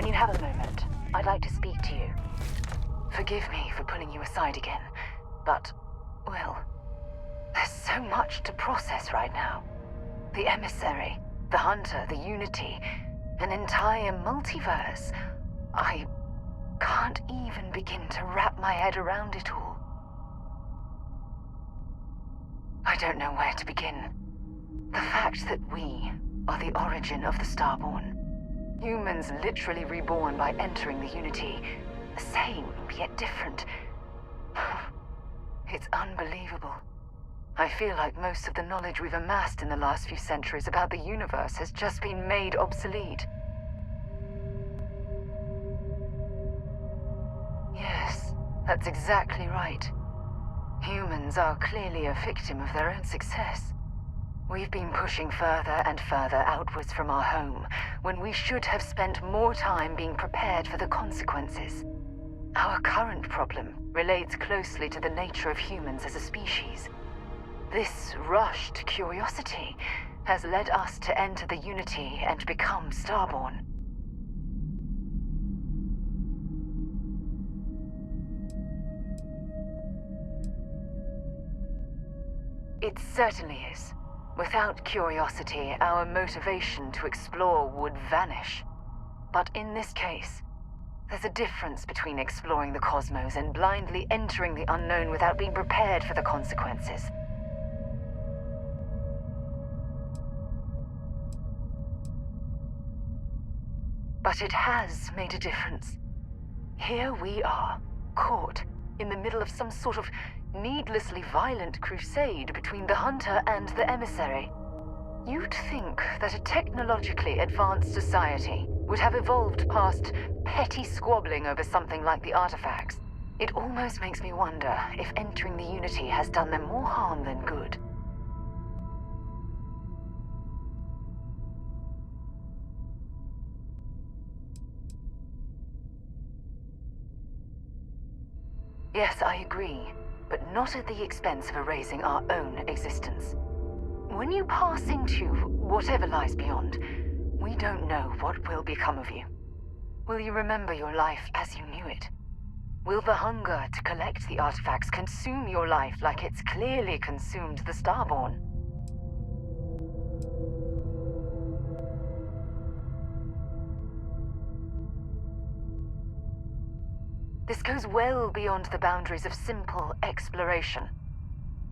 when you have a moment, I'd like to speak to you. Forgive me for pulling you aside again, but, well, there's so much to process right now. The emissary, the hunter, the unity, an entire multiverse. I can't even begin to wrap my head around it all. I don't know where to begin. The fact that we are the origin of the Starborn. Humans literally reborn by entering the Unity. The same, yet different. It's unbelievable. I feel like most of the knowledge we've amassed in the last few centuries about the universe has just been made obsolete. Yes, that's exactly right. Humans are clearly a victim of their own success. We've been pushing further and further outwards from our home, when we should have spent more time being prepared for the consequences. Our current problem relates closely to the nature of humans as a species. This rushed curiosity has led us to enter the Unity and become Starborn. It certainly is. Without curiosity, our motivation to explore would vanish. But in this case, there's a difference between exploring the cosmos and blindly entering the unknown without being prepared for the consequences. But it has made a difference. Here we are, caught in the middle of some sort of needlessly violent crusade between the hunter and the emissary. You'd think that a technologically advanced society would have evolved past petty squabbling over something like the artifacts. It almost makes me wonder if entering the Unity has done them more harm than good. Yes, I agree, but not at the expense of erasing our own existence. When you pass into whatever lies beyond, we don't know what will become of you. Will you remember your life as you knew it? Will the hunger to collect the artifacts consume your life like it's clearly consumed the Starborn? This goes well beyond the boundaries of simple exploration.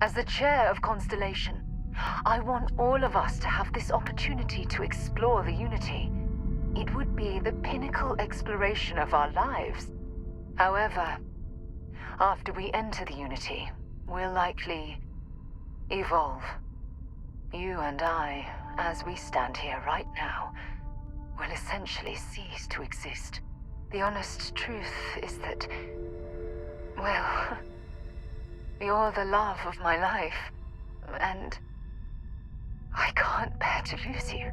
As the chair of Constellation, I want all of us to have this opportunity to explore the Unity. It would be the pinnacle exploration of our lives. However, after we enter the Unity, we'll likely evolve. You and I, as we stand here right now, will essentially cease to exist. The honest truth is that, well, you're the love of my life, and I can't bear to lose you.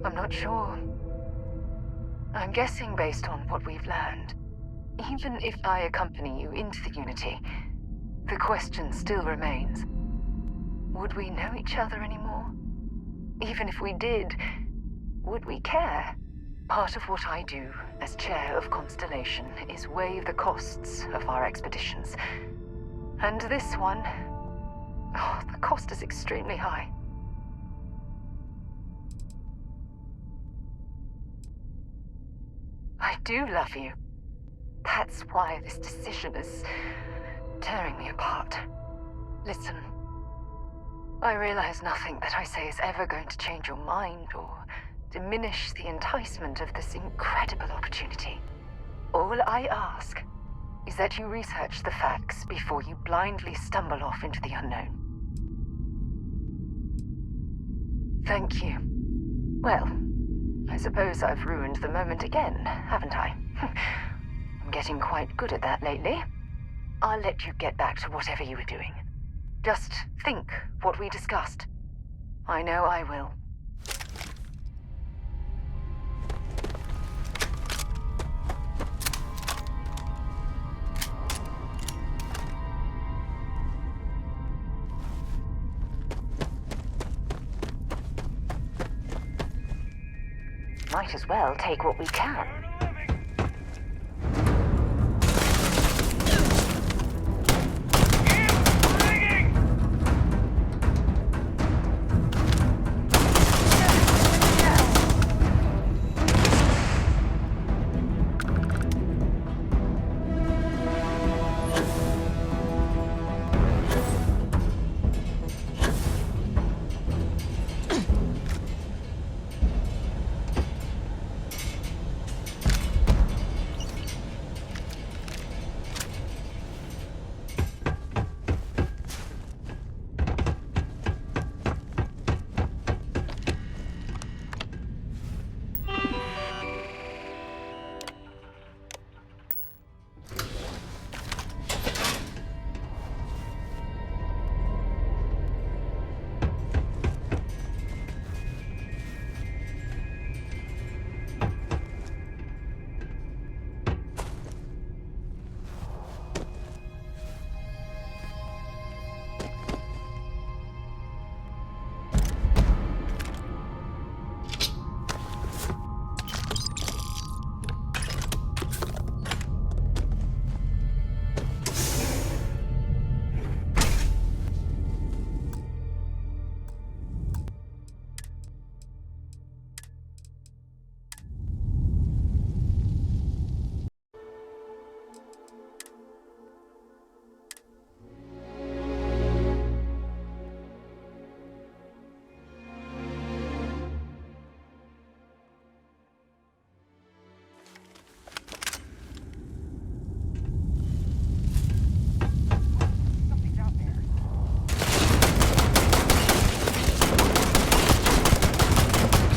I'm not sure. I'm guessing based on what we've learned. Even if I accompany you into the Unity, the question still remains. Would we know each other anymore? Even if we did, would we care? Part of what I do as chair of Constellation is weigh the costs of our expeditions. And this one, oh, the cost is extremely high. I do love you. That's why this decision is tearing me apart. Listen, I realize nothing that I say is ever going to change your mind or diminish the enticement of this incredible opportunity. All I ask is that you research the facts before you blindly stumble off into the unknown. Thank you. Well, I suppose I've ruined the moment again, haven't I? I'm getting quite good at that lately. I'll let you get back to whatever you were doing. Just think what we discussed. I know I will. Might as well take what we can.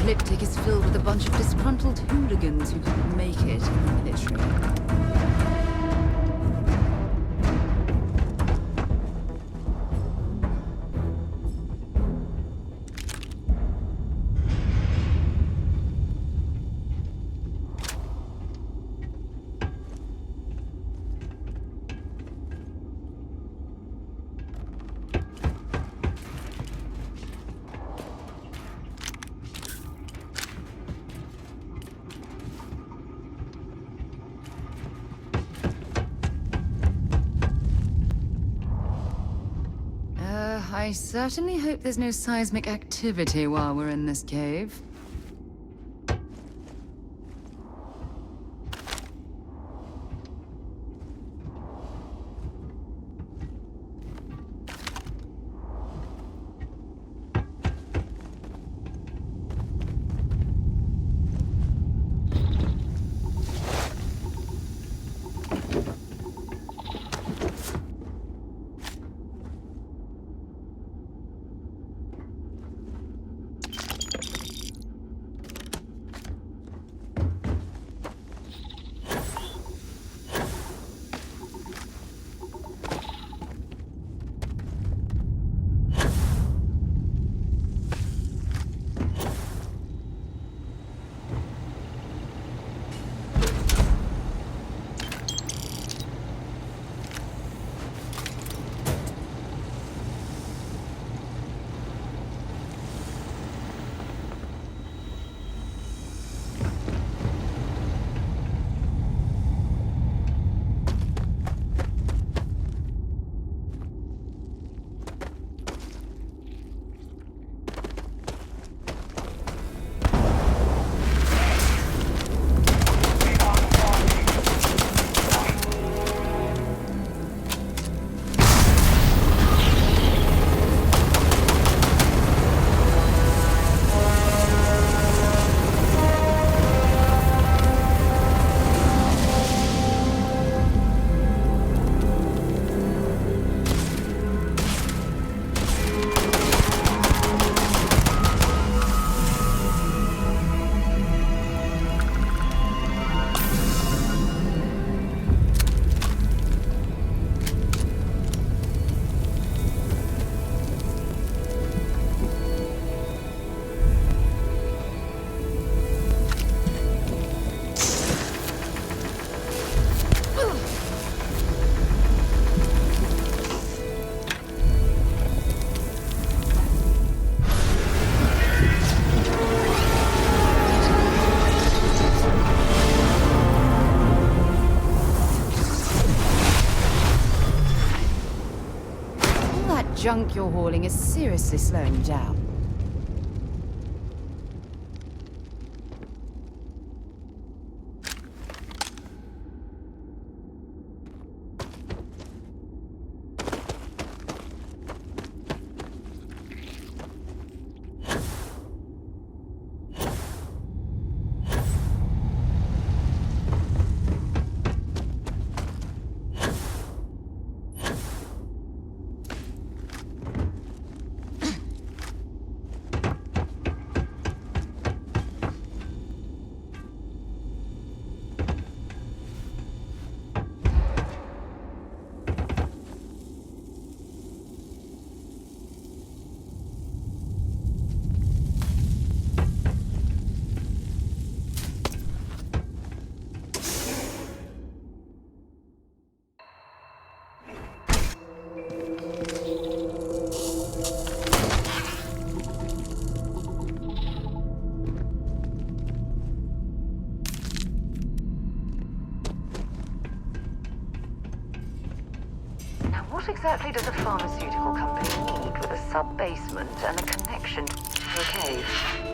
Ecliptic is filled with a bunch of disgruntled hooligans who couldn't make it in the military. I certainly hope there's no seismic activity while we're in this cave. junk you're hauling is seriously slowing you down. What exactly does a pharmaceutical company need with a sub-basement and a connection to a cave?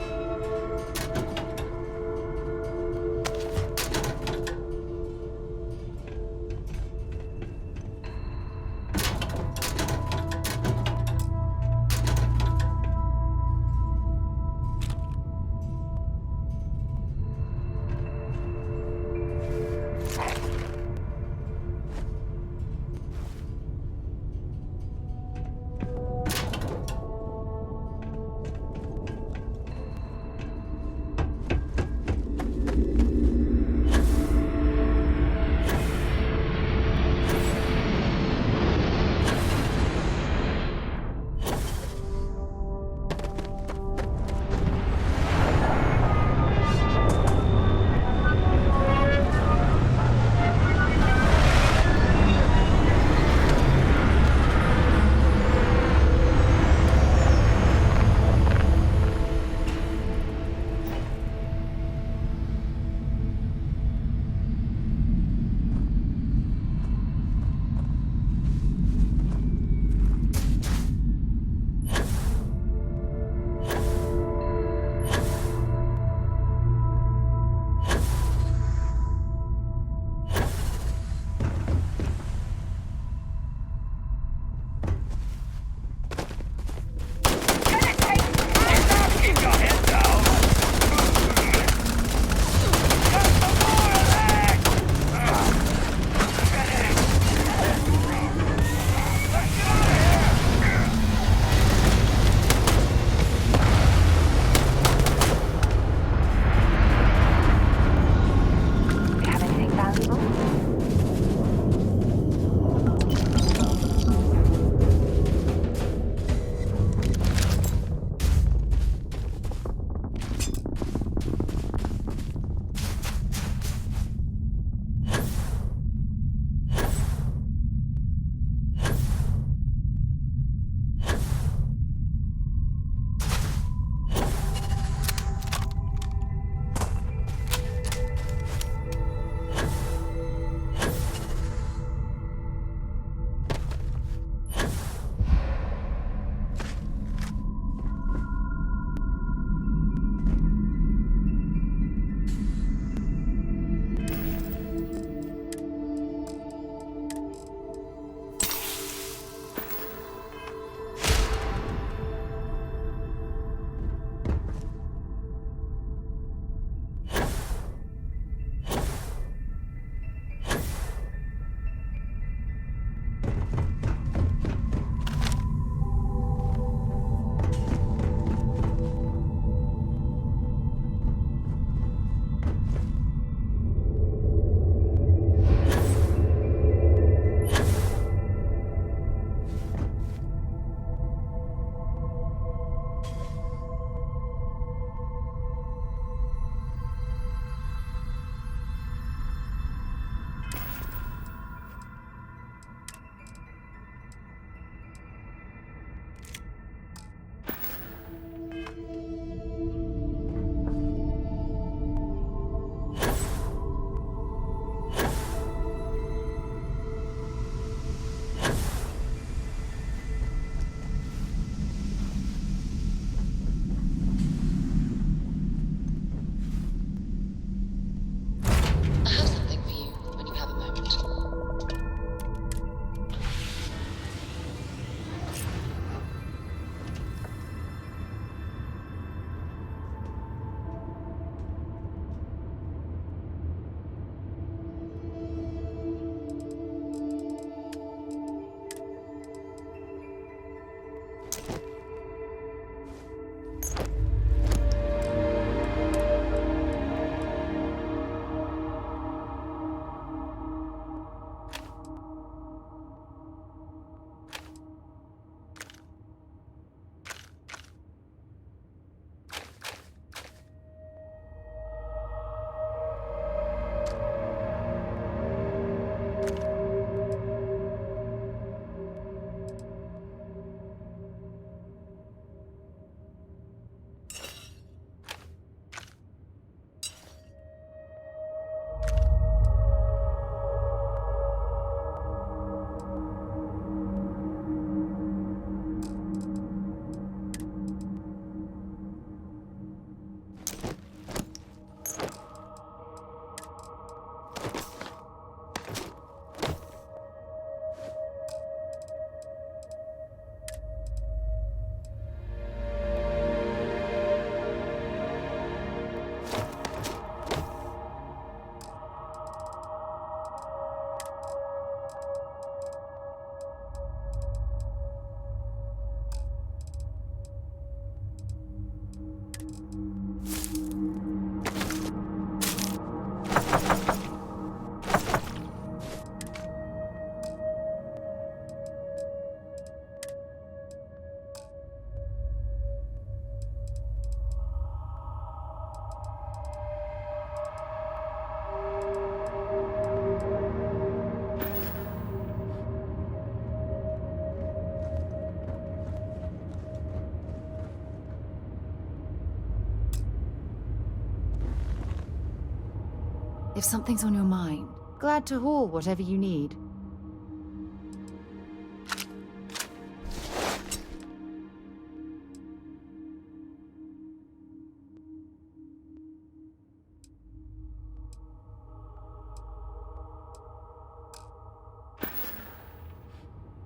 If something's on your mind, glad to haul whatever you need.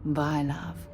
Bye, love.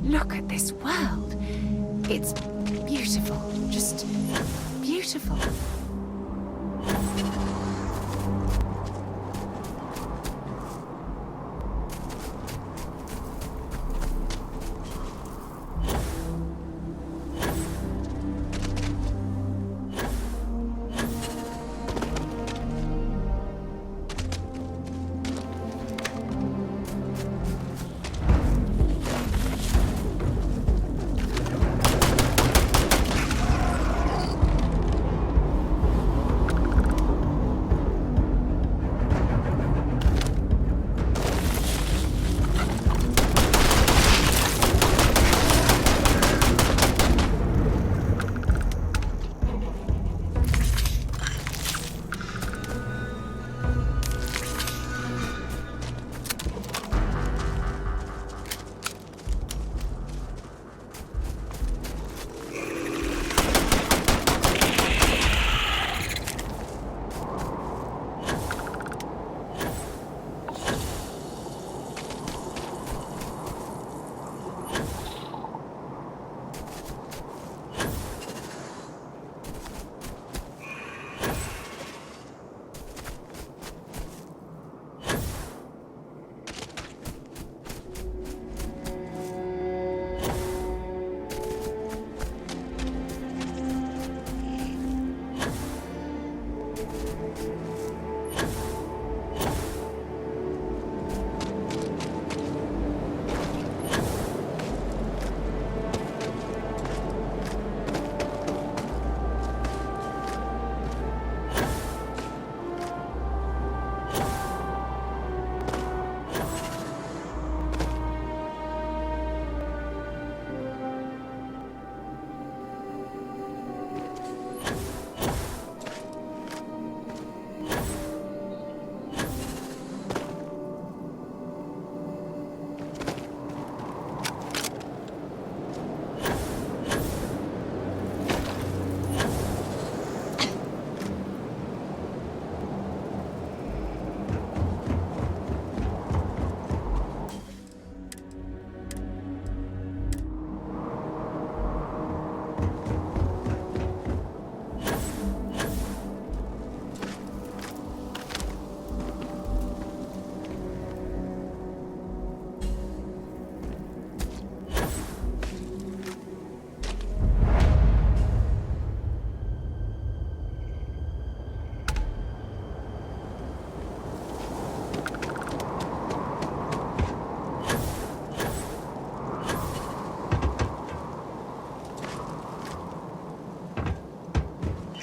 Look at this world. It's beautiful. Just beautiful.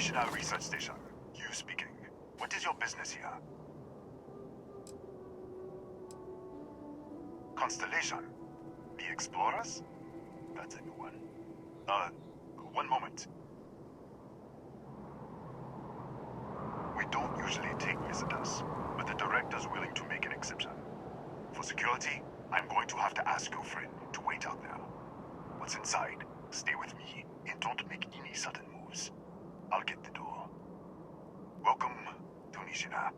Tunisia Research Station. You speaking. What is your business here? Constellation. The Explorers? That's a new one. One moment. We don't usually take visitors, but the director's willing to make an exception. For security, I'm going to have to ask your friend to wait out there. Once inside, stay with me and don't make any sudden moves. I'll get the door. Welcome, Tunisia.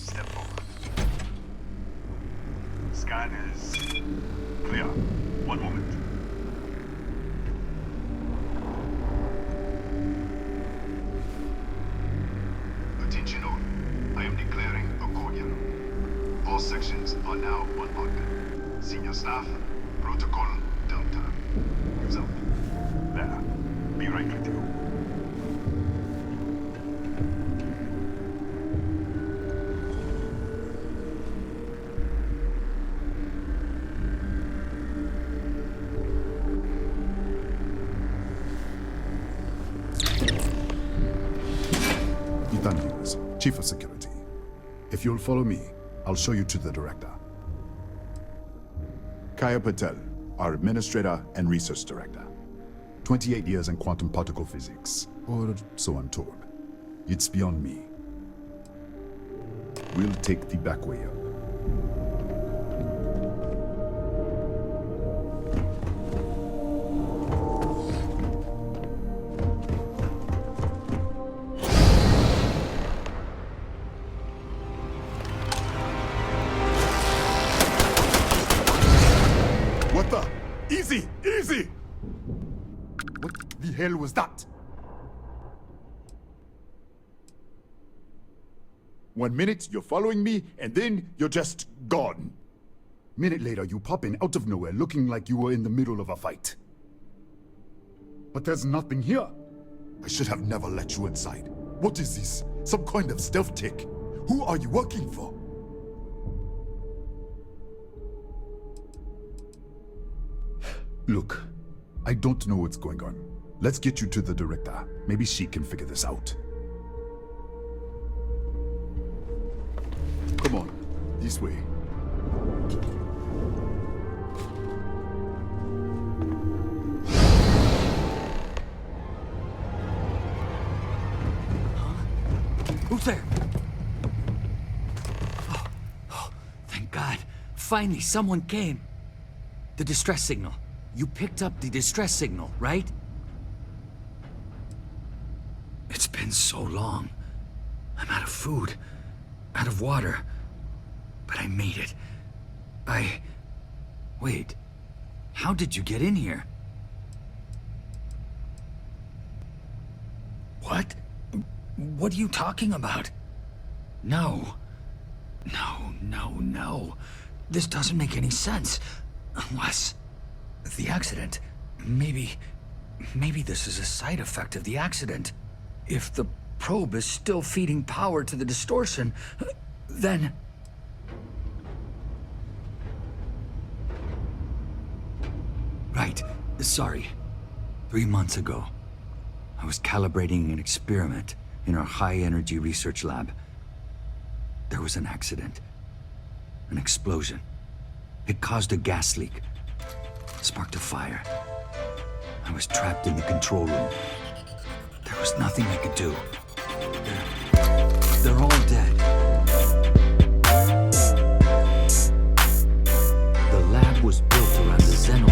Step forward. Scan is clear. One moment. Attention all. I am declaring a cordial. All sections are now on lockdown. Senior staff, protocol, downtime. Use up. There. Be right with you. Ethan Hughes, Chief of Security. If you'll follow me, I'll show you to the director. Kaya Patel, our Administrator and Research Director. 28 years in quantum particle physics, or so I'm told. It's beyond me. We'll take the back way up. What the? Easy! Easy! What the hell was that? 1 minute, you're following me, and then you're just gone. Minute later, you pop in out of nowhere looking like you were in the middle of a fight. But there's nothing here. I should have never let you inside. What is this? Some kind of stealth tick? Who are you working for? Look, I don't know what's going on. Let's get you to the director. Maybe she can figure this out. Come on, this way. Who's there? Oh, thank God. Finally, someone came. The distress signal. You picked up the distress signal, right? It's been so long. I'm out of food, out of water. But I made it. Wait. How did you get in here? What? What are you talking about? No. No. This doesn't make any sense. Unless... the accident. Maybe this is a side effect of the accident. If the probe is still feeding power to the distortion, then... Right. Sorry. 3 months ago, I was calibrating an experiment in our high-energy research lab. There was an accident. An explosion. It caused a gas leak. Sparked a fire. I was trapped in the control room. There was nothing I could do. They're all dead. The lab was built around the Xeno